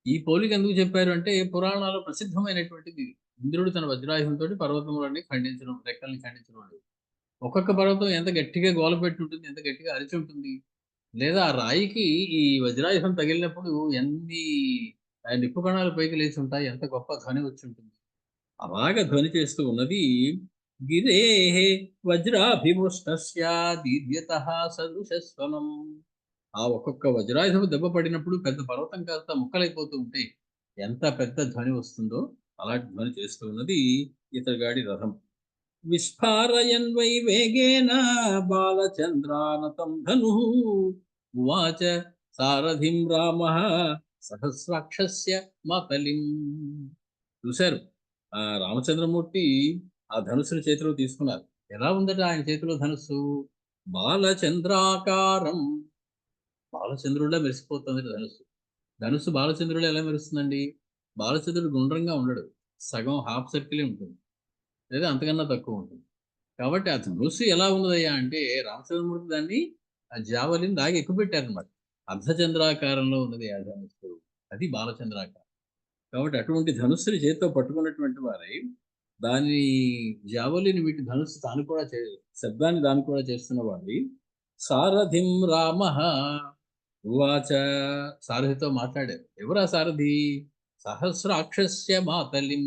ఈ పోలిక ఎందుకు చెప్పారు అంటే పురాణాలు ప్రసిద్ధమైనటువంటిది. ఇంద్రుడు తన వజ్రాయుధంతో పర్వతములన్నీ ఖండించడం, రెక్కల్ని ఖండించడం అనేది. ఒక్కొక్క పర్వతం ఎంత గట్టిగా గోలపెట్టి ఉంటుంది, ఎంత గట్టిగా అరిచి ఉంటుంది, లేదా ఆ రాయికి ఈ వజ్రాయుధం తగిలినప్పుడు ఎన్ని నిప్పు కణాలు పైకి లేచి ఉంటాయి, ఎంత గొప్ప ధ్వని వచ్చి ఉంటుంది. అలాగ ధ్వని చేస్తూ ఉన్నది. గిరేహే వజ్రాభిమృష్టస్య దీర్ఘతః సదృశస్వనం. ఆ ఒక్కొక్క వజ్రాయుధము దెబ్బ పడినప్పుడు పెద్ద పర్వతం కాస్త ముక్కలైపోతూ ఉంటే ఎంత పెద్ద ధ్వని వస్తుందో అలాంటి ధ్వని చేస్తూ ఉన్నది ఇతగాడి రథం. విస్ఫారయన్ వై వేగేన బాలచంద్రానతం ధను ఉవాచ సారథిం రామ సహస్రాక్షస్య మాతలిం. చూశారు ఆ రామచంద్రమూర్తి ఆ ధనుస్సును చేతిలో తీసుకున్నారు. ఎలా ఉందట ఆయన చేతిలో ధనుస్సు? బాలచంద్రాకారం. బాలచంద్రుడిలా మెరిసిపోతుంది ధనుస్సు. ధనుస్సు బాలచంద్రుడిలో ఎలా మెరుస్తుందండి? బాలచంద్రుడు గుండ్రంగా ఉండడు. సగం హాఫ్ సర్కిలే ఉంటుంది. లేదా అంతకన్నా తక్కువ ఉంటుంది. కాబట్టి ఆ ధనుస్సు ఎలా ఉన్నదయ్యా అంటే రామచంద్రమూర్తి దాన్ని ఆ జావలిన్ లాగి ఎక్కుపెట్టారనమాట. అర్ధచంద్రాకారంలో ఉన్నది ఆ ధనుస్సు. అది బాలచంద్రాకారం. కాబట్టి అటువంటి ధనుస్సుని చేత్తో పట్టుకున్నటువంటి వారై దాని జావలిని వీటి ధనుస్సు తాను కూడా శబ్దాన్ని దాన్ని కూడా చేస్తున్న వాడి సారథిం రామః ఉవాచ. సారథితో మాట్లాడారు. ఎవరా సారథి? సహస్రాక్షస్య మాతలిం.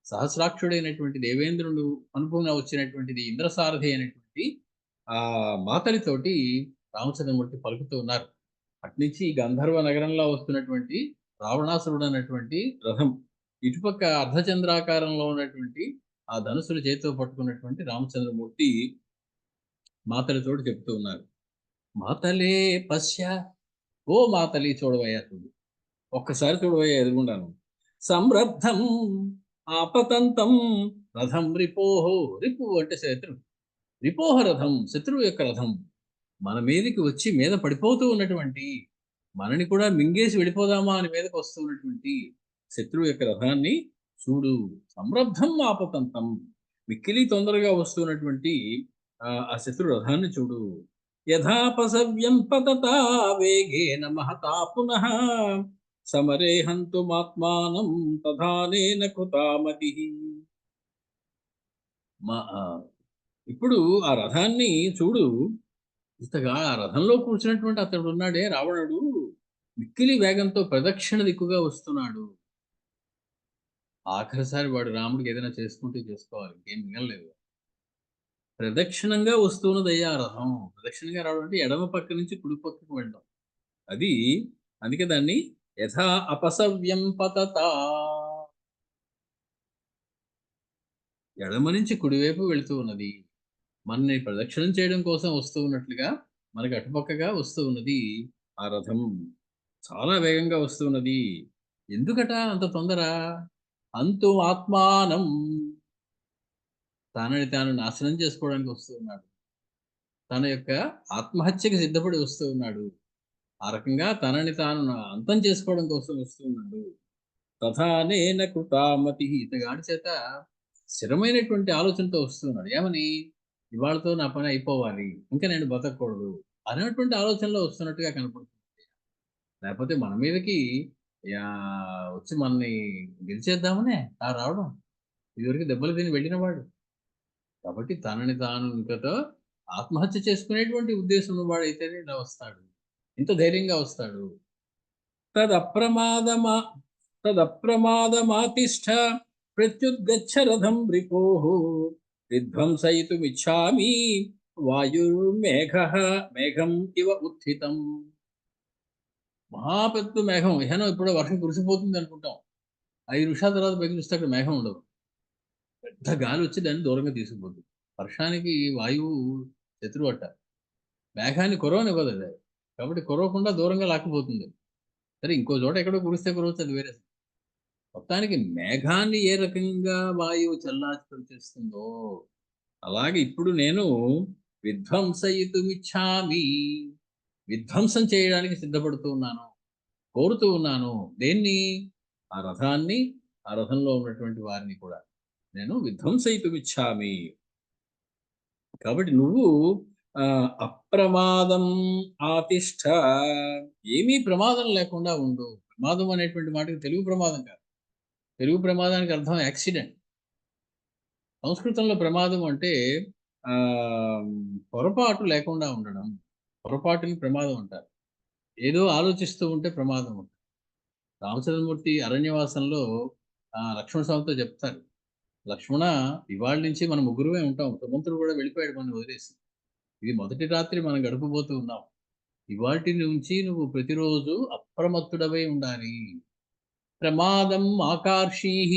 సహస్రాక్షుడైనటువంటి దేవేంద్రుడు అనుకున్న వచ్చినటువంటిది ఇంద్రసారథి అయినటువంటి ఆ మాతలితోటి రామచంద్రమూర్తి పలుకుతూ ఉన్నారు. అట్నుంచి ఈ గంధర్వ నగరంలో వస్తున్నటువంటి రావణాసురుడు అన్నటువంటి రథం ఇటుపక్క అర్ధచంద్రాకారంలో ఉన్నటువంటి ఆ ధనుసులు చేతితో పట్టుకున్నటువంటి రామచంద్రమూర్తి మాతలితోటి చెప్తూ ఉన్నారు. మాతలే పశ్య. ఓ మాతలి చూడవయ్యా చూడు. ఒక్కసారి చూడవయ్యా ఎదురుగుండాను. సంరబ్ధం ఆపతంతం రథం రిపోహో. రిపు అంటే శత్రువు. రిపోహ రథం శత్రువు యొక్క రథం మన మీదకి వచ్చి మీద పడిపోతూ ఉన్నటువంటి మనని కూడా మింగేసి వెళ్ళిపోదామా అని మీదకి వస్తూ ఉన్నటువంటి శత్రువు యొక్క రథాన్ని చూడు. సంరబ్ధం ఆపతంతం మిక్కిలి తొందరగా వస్తున్నటువంటి ఆ శత్రు రథాన్ని చూడు. యథాపసవ్యం పతతా వేగేన మహతా పునః సమరే హంతుమాత్మానం తథానేన కృతామతి. మా ఇప్పుడు ఆ రథాన్ని చూడు. ఇంతగా ఆ రథంలో కూర్చున్నటువంటి అతడు ఉన్నాడే రావణుడు మిక్కిలి వేగంతో ప్రదక్షిణ దిక్కుగా వస్తున్నాడు. ఆఖరిసారి వాడు రాముడికి ఏదైనా చేసుకుంటే చేసుకోవాలి. ఇంకేం మిగలలేదు. ప్రదక్షిణంగా వస్తున్నదయ్యా ఆ రథం. ప్రదక్షిణంగా రావడం అంటే ఎడమ పక్క నుంచి కుడి పక్కకు వెళ్ళడం. అది అందుకే దాన్ని యథా అపసవ్యం పతత. ఎడమ నుంచి కుడివైపు వెళుతూ ఉన్నది. మనని ప్రదక్షిణం చేయడం కోసం వస్తూ ఉన్నట్లుగా మనకి అటుపక్కగా వస్తూ ఉన్నది ఆ రథం. చాలా వేగంగా వస్తూ ఉన్నది. ఎందుకట అంత తొందర? అంతు ఆత్మానం. తనని తాను నాశనం చేసుకోవడానికి వస్తూ ఉన్నాడు. తన యొక్క ఆత్మహత్యకి సిద్ధపడి వస్తూ ఉన్నాడు. ఆ రకంగా తనని తాను అంతం చేసుకోవడం కోసం వస్తూ ఉన్నాడు. తథానేన కృతామతి. ఇతగాడి చేత స్థిరమైనటువంటి ఆలోచనతో వస్తున్నాడు. ఏమని? ఇవాళతో నా పని అయిపోవాలి. ఇంకా నేను బతకూడదు అనేటువంటి ఆలోచనలో వస్తున్నట్టుగా కనపడుతుంది. లేకపోతే మన మీదకి వచ్చి మనల్ని గెలిచేద్దామనే రావడం. ఇదివరకు దెబ్బలు తిని వెళ్ళినవాడు. కాబట్టి తనని తాను ఇంకతో ఆత్మహత్య చేసుకునేటువంటి ఉద్దేశం ఉన్నవాడైతేనే ఇలా వస్తాడు. ఇంత ధైర్యంగా వస్తాడు. తదప్రమాదమా తదప్రమాదమాతిష్ఠ ప్రత్యుద్గచ్చ రథం రిపోః విధ్వంసయితుమిచ్ఛామి వాయుర్మేఘః మేఘం ఇవ ఉత్థితం. మహా పెద్ద మేఘం ఏహనో ఇప్పుడో వర్షం కురిసిపోతుంది అనుకుంటాం. 5 నిమిషాల తర్వాత పైకి చూస్తే అక్కడ మేఘం ఉండదు. పెద్ద గాలి వచ్చి దాన్ని దూరంగా తీసుకుపోతుంది. వర్షానికి వాయువు శత్రువు అట. మేఘాన్ని కురవనివ్వదు అది. కాబట్టి కురవకుండా దూరంగా లాక్కుపోతుంది. సరే ఇంకో చోట ఎక్కడో కురిస్తే కురవచ్చు, అది వేరే. మొత్తానికి మేఘాన్ని ఏ రకంగా వాయువు చల్లార్చడం చేస్తుందో అలాగే ఇప్పుడు నేను విధ్వంసయితుమిచ్ఛామి. విధ్వంసం చేయడానికి సిద్ధపడుతూ ఉన్నాను, కోరుతూ ఉన్నాను. దేన్ని? ఆ రథాన్ని, ఆ రథంలో ఉన్నటువంటి వారిని కూడా నేను విధ్వంసయితుమిచ్ఛామి. కాబట్టి నువ్వు అప్రమాదం ఆతిష్ఠ. ఏమీ ప్రమాదం లేకుండా ఉండు. ప్రమాదం అనేటువంటి మాటకి తెలుగు ప్రమాదం కాదు. తెలుగు ప్రమాదానికి అర్థం యాక్సిడెంట్. సంస్కృతంలో ప్రమాదం అంటే పొరపాటు లేకుండా ఉండడం. పొరపాటుని ప్రమాదం అంటారు. ఏదో ఆలోచిస్తూ ఉంటే ప్రమాదం ఉంటుంది. రామచంద్రమూర్తి అరణ్యవాసంలో లక్ష్మణ స్వామితో చెప్తారు. లక్ష్మణ, ఇవాళ నుంచి మనం ముగ్గురమే ఉంటాం. సుమంతుడు కూడా వెళ్ళిపోయాడు మనల్ని వదిలేసి. ఇది మొదటి రాత్రి మనం గడపబోతూ ఉన్నాం. ఇవాల్టి నుంచి నువ్వు ప్రతిరోజు అప్రమత్తుడవై ఉండాలి. ప్రమాదం ఆకర్షీః.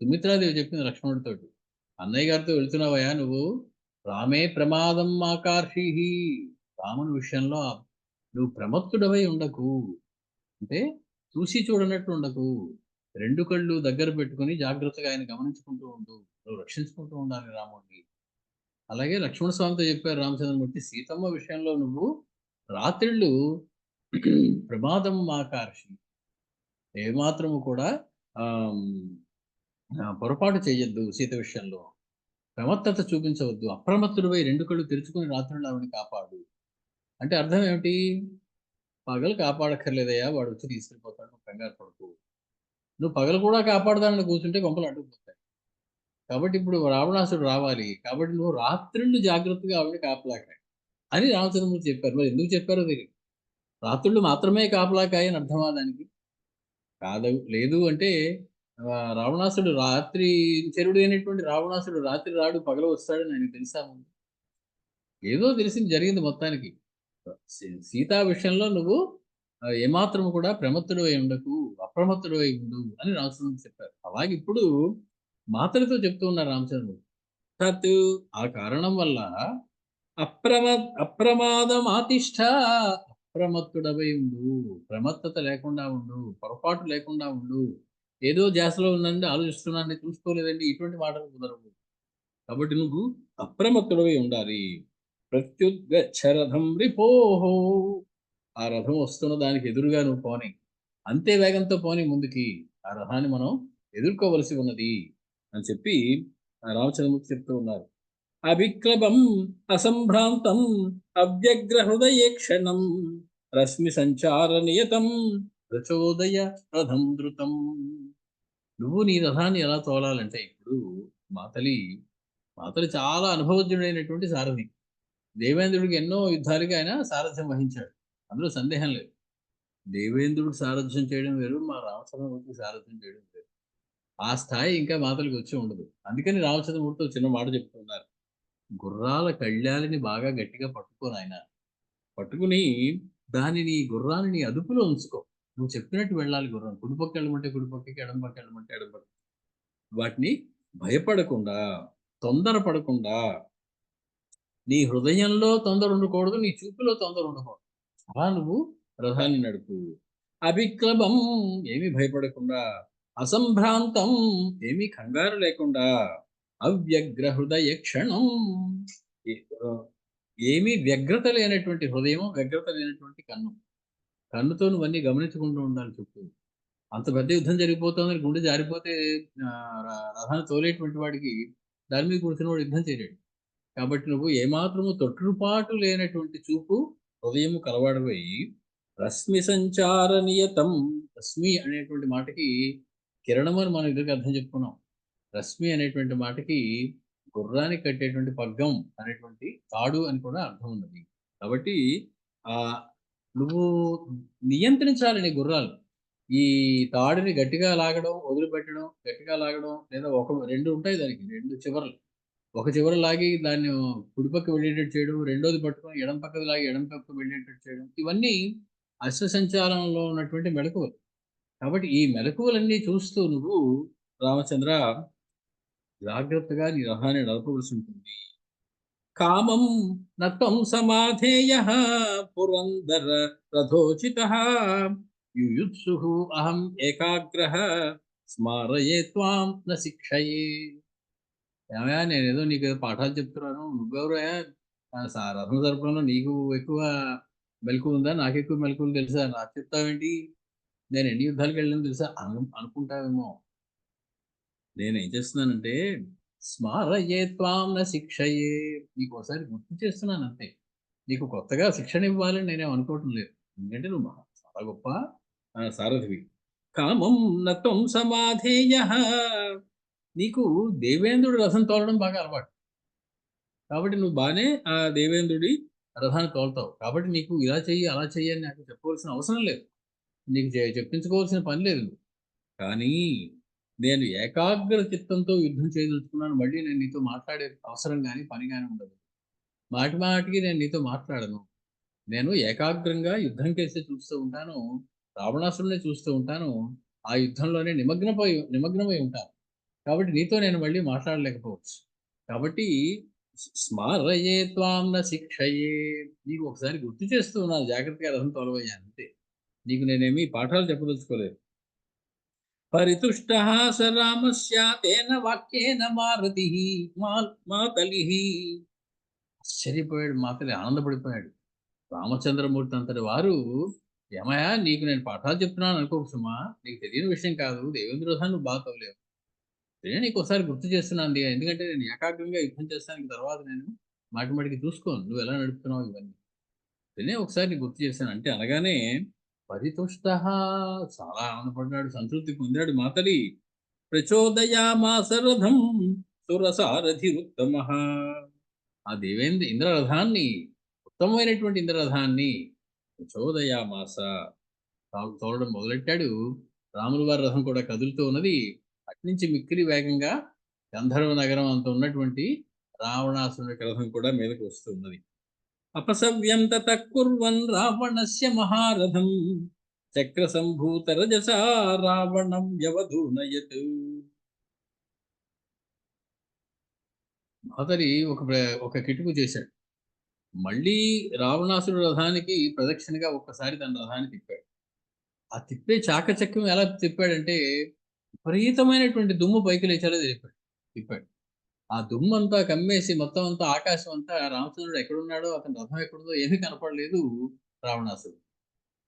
సుమిత్రాదేవి చెప్పింది లక్ష్మణుడితోటి. అన్నయ్య గారితో వెళ్తున్నావయ్యా నువ్వు, రామే ప్రమాదం ఆకర్షీః. రాముని విషయంలో నువ్వు ప్రమత్తుడవై ఉండకు. అంటే చూసి చూడనట్టు ఉండకు. 2 కళ్ళు దగ్గర పెట్టుకొని జాగ్రత్తగా ఆయన గమనించుకుంటూ ఉండు. నువ్వు రక్షించుకుంటూ ఉండాలి రాముడిని. అలాగే లక్ష్మణ స్వామితో చెప్పారు రామచంద్రమూర్తి, సీతమ్మ విషయంలో నువ్వు రాత్రిళ్ళు ప్రమాదం ఆకర్షి. ఏమాత్రము కూడా ఆహ్, పొరపాటు చేయొద్దు సీత విషయంలో. ప్రమత్తత చూపించవద్దు. అప్రమత్తుడివై 2 కళ్ళు తెరుచుకొని రాత్రుళ్ళు ఆవిడని కాపాడు. అంటే అర్థం ఏమిటి? పగలు కాపాడక్కర్లేదయ్యా! వాడొచ్చి తీసుకెళ్ళిపోతాడు. నువ్వు కంగారు పడకు. నువ్వు పగలు కూడా కాపాడదామని కూర్చుంటే కొంపలు అంటుకుపోతాయి. కాబట్టి ఇప్పుడు రావణాసురుడు రావాలి. కాబట్టి నువ్వు రాత్రిళ్ళు జాగ్రత్తగా ఆవిడని కాపలా కాయి అని రామచంద్రమూర్తి చెప్పారు. మరి ఎందుకు చెప్పారో తెలీదు. రాత్రుళ్ళు మాత్రమే కాపలా కాయి అని అర్థమా దానికి? కాదు. లేదు అంటే రావణాసురుడు రాత్రి చెరుడైనటువంటి రావణాసురుడు రాత్రి రాడు, పగలు వస్తాడని ఆయనకు తెలుసా ముందు? ఏదో తెలిసింది జరిగింది మొత్తానికి. సీతా విషయంలో నువ్వు ఏమాత్రము కూడా ప్రమత్తుడవై ఉండకు, అప్రమత్తుడవై ఉండు అని రామచంద్రమూర్తి చెప్పారు. అలాగే ఇప్పుడు మాతలతో చెప్తూ ఉన్నారు రామచంద్రమూర్తి. తత్ ఆ కారణం వల్ల అప్రమ అప్రమాదమాతిష్ఠ. అప్రమత్తుడవై ఉండు. ప్రమత్తత లేకుండా ఉండు. పొరపాటు లేకుండా ఉండు. ఏదో ధ్యాసలో ఉన్నానండి, ఆలోచిస్తున్నానండి, చూసుకోలేదండి, ఇటువంటి మాటలు కుదరవు. కాబట్టి నువ్వు అప్రమత్తుడవై ఉండాలి. ప్రత్యుద్గచ్చ రథం రిపోః. ఆ రథం వస్తున్న దానికి ఎదురుగా నువ్వు పోనీ. అంతే వేగంతో పోనీ ముందుకి. ఆ రథాన్ని మనం ఎదుర్కోవలసి ఉన్నది అని చెప్పి రామచంద్రమూర్తి చెప్తూ ఉన్నారు. అవిక్లబం అసంభ్రాంతం అవ్యగ్రహృదయేక్షణం రశ్మి సంచార నియతం ప్రచోదయ రథం ధృతం. నువ్వు నీ రథాన్ని ఎలా తోలాలంటే ఇప్పుడు మాతలి చాలా అనుభవజ్ఞుడైనటువంటి సారథి. దేవేంద్రుడికి ఎన్నో యుద్ధాలకి ఆయన సారథ్యం వహించాడు. అందులో సందేహం లేదు. దేవేంద్రుడు సారథ్యం చేయడం వేరు, మా రామచంద్రమూర్తి సారథ్యం చేయడం వేరు. ఆ స్థాయి ఇంకా మాతలికి వచ్చి ఉండదు. అందుకని రామచంద్రమూర్తి ఒక చిన్న మాట చెప్తున్నారు. గుర్రాల కళ్ళాలని బాగా గట్టిగా పట్టుకో నాయనా. పట్టుకుని దానిని గుర్రాన్ని నీ అదుపులో ఉంచుకో. నువ్వు చెప్పినట్టు వెళ్ళాలి గుర్రం. కుడి పక్క వెళ్ళమంటే కుడి పక్కకి, ఎడమ పక్క వెళ్ళమంటే ఎడమ పక్కకి. వాటిని భయపడకుండా, తొందర పడకుండా, నీ హృదయంలో తొందర ఉండకూడదు, నీ చూపులో తొందర ఉండకూడదు. అలా నువ్వు రథాన్ని నడుపు. అవిక్లబం ఏమీ భయపడకుండా, అసంభ్రాంతం ఏమీ కంగారు లేకుండా, అవ్యగ్ర హృదయ క్షణం ఏ- ఆ, ఏమీ వ్యగ్రత లేనటువంటి హృదయం, వ్యగ్రత లేనటువంటి కన్ను. కన్నుతో నువ్వన్నీ గమనించుకుంటూ ఉండాలి చుట్టూ. అంత పెద్ద యుద్ధం జరిగిపోతుందని గుండె జారిపోతే రథాన్ని తోలేటువంటి వాడికి దాని మీద కూర్చున్న వాడు యుద్ధం చేయలేడు. కాబట్టి నువ్వు ఏమాత్రము తొట్టుపాటు లేనటువంటి చూపు, హృదయము కలవాడవై రశ్మి సంచార నియతం. రశ్మి అనేటువంటి మాటకి కిరణం అని మనం ఇద్దరికి అర్థం చెప్పుకున్నాం. రశ్మి అనేటువంటి మాటకి గుర్రానికి కట్టేటువంటి పగ్గం అనేటువంటి తాడు అని కూడా అర్థం ఉన్నది. కాబట్టి ఆ నువ్వు నియంత్రించాలి నీ గుర్రాలు. ఈ తాడుని గట్టిగా లాగడం, వదిలిపెట్టడం, గట్టిగా లాగడం, లేదా ఒక 2 ఉంటాయి దానికి 2 చివరలు. ఒక చివర లాగి దాన్ని కుడి పక్క వెళ్ళేటట్టు చేయడం, రెండోది పట్టుకొని ఎడమ పక్కది లాగి ఎడమ పక్కకు వెళ్ళేటట్టు చేయడం. ఇవన్నీ అశ్వసంచారంలో ఉన్నటువంటి మెళకువలు. కాబట్టి ఈ మెళకువలన్నీ చూస్తూ నువ్వు రామచంద్ర జాగ్రత్తగా నీ రథాన్ని నడపవలసి ఉంటుంది. కామం నత్వం సమాధేయః పురందర రథోచితః యుయుత్సుః అహం ఏకాగ్రః స్మారయే త్వాం న శిక్షయే. ఏమయ్యా నేనేదో నీకు పాఠాలు చెప్తున్నాను. నువ్వెవరయ్యా? రథం సర్పంలో నీకు ఎక్కువ మెలకువ ఉందా? నాకెక్కువ మెలకువలు తెలుసా? నాకు చెప్తావేంటి? నేను ఎన్ని యుద్ధాలకెళ్ళానో తెలుసా? అనుకుంటావేమో. నేనేం చేస్తున్నానంటే, స్మారయే త్వాం న శిక్షయే. నీకోసారి గుర్తు చేస్తున్నాను అంతే. నీకు కొత్తగా శిక్షణ ఇవ్వాలని నేనేం అనుకోవటం లేదు. ఎందుకంటే నువ్వు చాలా గొప్ప సారథివి. కామం న త్వం సమాధేయః. నీకు దేవేంద్రుడి రథం తోలడం బాగా అలవాటు. కాబట్టి నువ్వు బానే ఆ దేవేంద్రుడి రథాన్ని తోలుతావు. కాబట్టి నీకు ఇలా చెయ్యి, అలా చెయ్యి అని నాకు చెప్పవలసిన అవసరం లేదు. నీకు చెప్పించుకోవాల్సిన పని లేదు నువ్వు. కానీ నేను ఏకాగ్ర చిత్తంతో యుద్ధం చేయదలుచుకున్నాను. మళ్ళీ నేను నీతో మాట్లాడే అవసరం గాని, పని గాని ఉండదు. మాటి మాటికి నేను నీతో మాట్లాడను. నేను ఏకాగ్రంగా యుద్ధం కేసే చూస్తూ ఉంటాను. రావణాసురుడినే చూస్తూ ఉంటాను. ఆ యుద్ధంలోనే నిమగ్నమై ఉంటాను. కాబట్టి నీతో నేను మళ్ళీ మాట్లాడలేకపోవచ్చు. కాబట్టి స్మారయే త్వాం న శిక్షయే. నీకు ఒకసారి గుర్తు చేస్తూ ఉన్నాను జాగ్రత్తగా రథం తోలవయ్యా అంతే. నీకు నేనేమి పాఠాలు చెప్పదలుచుకోలేదు. పరితుష్టః స రామస్య తేన వాక్యేన మారుతిః మాతలిః. ఆశ్చర్యపోయాడు మాతలి, ఆనందపడిపోయాడు. రామచంద్రమూర్తి అంతటి వారు, "ఏమయ్యా నీకు నేను పాఠాలు చెప్తున్నాను అనుకోకు సుమా! నీకు తెలియని విషయం కాదు. దేవేంద్ర రథాన్ని నువ్వు బాగా తోలావు. నేను నీకోసారి గుర్తు చేస్తున్నాను ఎందుకంటే నేను ఏకాగ్రంగా యుద్ధం చేస్తానికి తర్వాత నేను మాటి మాటికి చూసుకోను. నువ్వెలా నడుపుతున్నావు ఇవన్నీ. నేనే ఒకసారి నీకు గుర్తు చేశాను" అంటే అనగానే పరితుష్టః, చాలా ఆనందపడ్డాడు, సంతృప్తి పొందాడు మాతలి. ప్రచోదయామాస రథం సురసారథిరుత్తమః. ఆ ఇంద్రరథాన్ని, ఉత్తమమైనటువంటి ఇంద్రరథాన్ని ప్రచోదయామాస, తోలడం మొదలెట్టాడు. రాముల వారి రథం కూడా కదులుతూ ఉన్నది. అట్నుంచి మిక్కిలి వేగంగా గంధర్వ నగరం అంత ఉన్నటువంటి రావణాసురుని రథం కూడా మీదకి వస్తూ ఉన్నది. అపసవ్యం తతః కుర్వన్ రావణస్య మహారథం చక్ర సంభూత రజసా రావణం వ్యవధూనయత్. అతడి ఒక కిటుకు చేశాడు. మళ్ళీ రావణాసురుడి రథానికి ప్రదక్షిణగా ఒక్కసారి తన రథాన్ని తిప్పాడు. ఆ తిప్పే చాకచక్యం ఎలా తిప్పాడంటే, విపరీతమైనటువంటి దుమ్ము పైకి లేచేలా తిప్పాడు. ఆ దుమ్మంతా కమ్మేసి మొత్తం అంతా ఆకాశం అంతా రామచంద్రుడు ఎక్కడున్నాడో, అతని రథం ఎక్కడుందో ఏమీ కనపడలేదు రావణాసురుడు.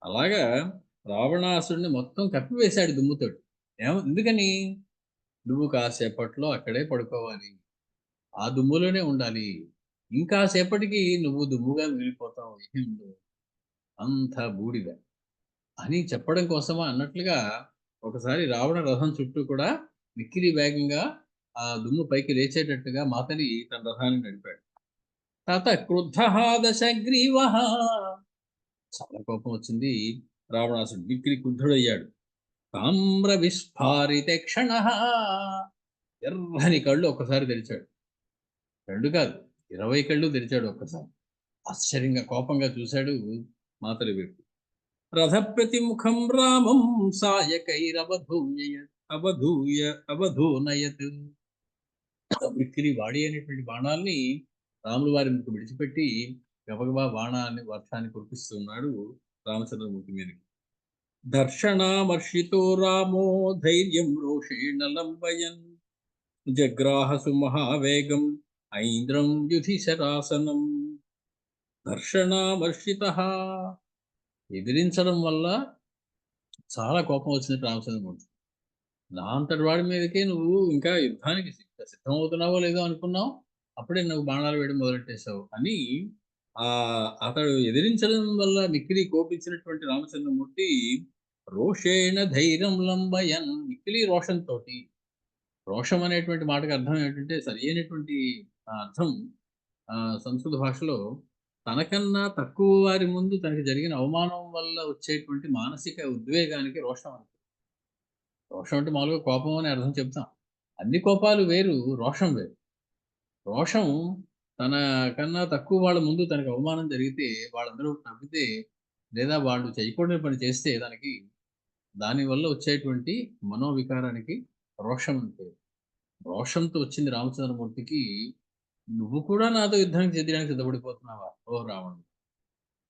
అలాగా రావణాసురుడిని మొత్తం కప్పివేశాడు దుమ్ముతోటి. ఎందుకని? "నువ్వు కాసేపట్లో అక్కడే పడుకోవాలి. ఆ దుమ్ములోనే ఉండాలి. ఇంకా సేపటికి నువ్వు దుమ్ముగా మిగిలిపోతావు. ఏమి ఉండదు. అంతా బూడిద" అని చెప్పడం కోసమా అన్నట్లుగా ఒకసారి రావణ రథం చుట్టూ కూడా మిక్కిలి వేగంగా ఆ దుమ్ము పైకి లేచేటట్టుగా మాతలి తన రథాన్ని నడిపాడు. తత క్రుద్ధః దశగ్రీవః, చాలా కోపం వచ్చింది. రావణాసుడు మిక్కిలి క్రుద్ధుడయ్యాడు. తామ్ర విస్ఫారితే క్షణః, ఎర్రని కళ్ళు ఒక్కసారి తెరిచాడు. 2 కాదు, 20 కళ్ళు తెరిచాడు ఒక్కసారి. ఆశ్చర్యంగా కోపంగా చూశాడు మాతలి వైపు. రథప్రతిముఖం రామం సాయకైరవధూయ అవధూయ అవధూనయత్. మిక్కిలి వాడి అయినటువంటి బాణాల్ని రాముల వారి ముక్కు విడిచిపెట్టి గబగబా బాణాన్ని వర్షాన్ని కురిపిస్తున్నాడు రామచంద్రమూర్తి మీదకి. దర్శనామర్షితో రామో ధైర్యం రోషేణ లంబయన్ జగ్రాహసు మహావేగం ఐంద్రం యుధిశరాసనం. దర్శనామర్షితః, ఎదిరించడం వల్ల చాలా కోపం వచ్చింది రామచంద్రమూర్తి. నా అంతటి వాడి మీదకే నువ్వు ఇంకా యుద్ధానికి సిద్ధమవుతున్నావో లేదో అనుకున్నావు. అప్పుడే నువ్వు బాణాలు వేయడం మొదలెట్టేశావు అని అతడు ఎదిరించడం వల్ల మిక్కిలి కోపించినటువంటి రామచంద్రమూర్తి రోషేణ ధైర్యం లంబయన్, మిక్కిలి రోషంతోటి. రోషం అనేటువంటి మాటకు అర్థం ఏంటంటే సరియైనటువంటి అర్థం సంస్కృత భాషలో తనకన్నా తక్కువ వారి ముందు తనకి జరిగిన అవమానం వల్ల వచ్చేటువంటి మానసిక ఉద్వేగానికి రోషం అంటారు. రోషం అంటే మామూలుగా కోపం అని అర్థం చెప్తాం. అన్ని కోపాలు వేరు, రోషం వేరు. రోషం తన కన్నా తక్కువ వాళ్ళ ముందు తనకు అవమానం జరిగితే, వాళ్ళందరూ నవ్వితే, లేదా వాళ్ళు చేయకూడని పని చేస్తే దానివల్ల వచ్చేటువంటి మనోవికారానికి రోషం అని పేరు. రోషంతో వచ్చింది రామచంద్రమూర్తికి, "నువ్వు కూడా నాతో యుద్ధానికి చేయడానికి సిద్ధపడిపోతున్నావా? ఓ రావణుడు"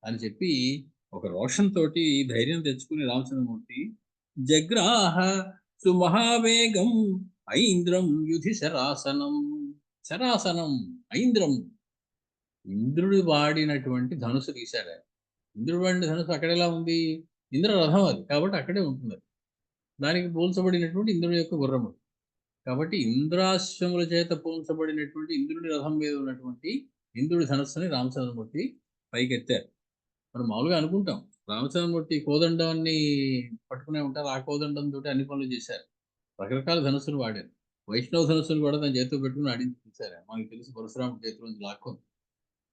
అని చెప్పి ఒక రోషంతోటి ధైర్యం తెచ్చుకుని రామచంద్రమూర్తి జగ్రాహ సుమహావేగం ఐంద్రం యుధి శరాసనం. శరాసనం, ఐంద్రం, ఇంద్రుడు వాడినటువంటి ధనుసు తీశాడు ఆయన. ఇంద్రుడు వాడిన ధనుసు అక్కడెలా ఉంది? ఇంద్రరథం అది. కాబట్టి అక్కడే ఉంటుంది అది. దానికి పోల్చబడినటువంటి ఇంద్రుడి యొక్క గుర్రం అది. కాబట్టి ఇంద్రాశ్వముల చేత పోల్చబడినటువంటి ఇంద్రుడి రథం మీద ఉన్నటువంటి ఇంద్రుడి ధనస్సుని రామచంద్రమూర్తి పైకెత్తారు. మనం మామూలుగా అనుకుంటాం, రామచంద్రమూర్తి కోదండాన్ని పట్టుకునే ఉంటారు. ఆ కోదండంతోటి అన్ని పనులు చేశారు. రకరకాల ధనుస్సులు వాడారు. వైష్ణవ ధనుస్సులు కూడా తన చేతిలో పెట్టుకుని ఆడించి చూసారు. మనకు తెలుసు పరశురాముడి చేతిలోంచి లాక్కొని.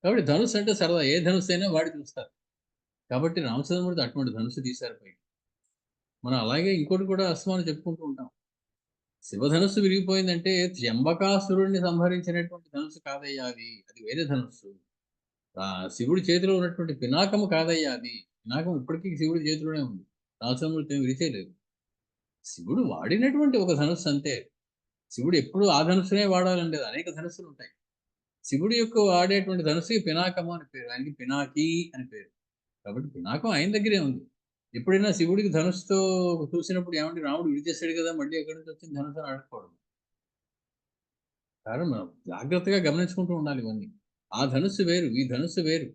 కాబట్టి ధనుస్సు అంటే సరదా. ఏ ధనుస్సు అయినా వాడి చూస్తారు. కాబట్టి రామచంద్రమూర్తి అటువంటి ధనుస్సు తీశారు పైకి. మనం అలాగే ఇంకోటి కూడా అస్తమానం చెప్పుకుంటూ ఉంటాం. శివధనుస్సు విరిగిపోయిందంటే త్ర్యంబకాసురుడిని సంహరించినటువంటి ధనుస్సు కాదయ్యా అది. అది వేరే ధనుస్సు. శివుడి చేతిలో ఉన్నటువంటి పినాకము కాదయ్యా అది. పినాకం ఇప్పటికీ శివుడి చేతిలోనే ఉంది. రామచంద్రమూర్తి ఏమి విరిచేయలేదు. శివుడు వాడినటువంటి ఒక ధనుస్సు అంతే. శివుడు ఎప్పుడూ ఆ ధనుస్సునే వాడాలని లేదు. అనేక ధనుస్సులుంటాయి. శివుడి యొక్క వాడేటువంటి ధనుస్సుకి పినాకము అని పేరు. ఆయనకి పినాకి అని పేరు. కాబట్టి పినాకం ఆయన దగ్గరే ఉంది. ఎప్పుడైనా శివుడికి ధనుస్సుతో చూసినప్పుడు ఏమంటే రాముడు విడిచేసాడు కదా! మళ్ళీ ఎక్కడి నుంచి వచ్చింది ధనుస్సు అని అడగకూడదు. కారణం మనం జాగ్రత్తగా గమనించుకుంటూ ఉండాలి ఇవన్నీ. ఆ ధనుస్సు వేరు. ఈ ధనుస్సు వేరు.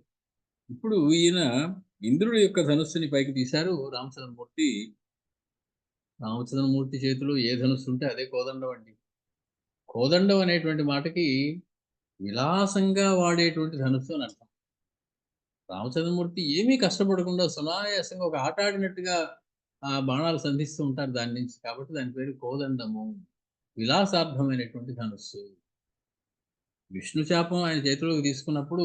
ఇప్పుడు ఈయన ఇంద్రుడి యొక్క ధనుస్సుని పైకి తీశారు రామచంద్రమూర్తి. రామచంద్రమూర్తి చేతిలో ఏ ధనుస్సు ఉంటే అదే కోదండం అండి. కోదండం అనేటువంటి మాటకి విలాసంగా వాడేటువంటి ధనుస్సు అని అర్థం. రామచంద్రమూర్తి ఏమీ కష్టపడకుండా సునాయాసంగా ఒక ఆట ఆడినట్టుగా ఆ బాణాలు సంధిస్తూ ఉంటారు దాని నుంచి. కాబట్టి దాని పేరు కోదండము. విలాసార్థమైనటువంటి ధనుస్సు. విష్ణు శాపం ఆయన చేతిలోకి తీసుకున్నప్పుడు,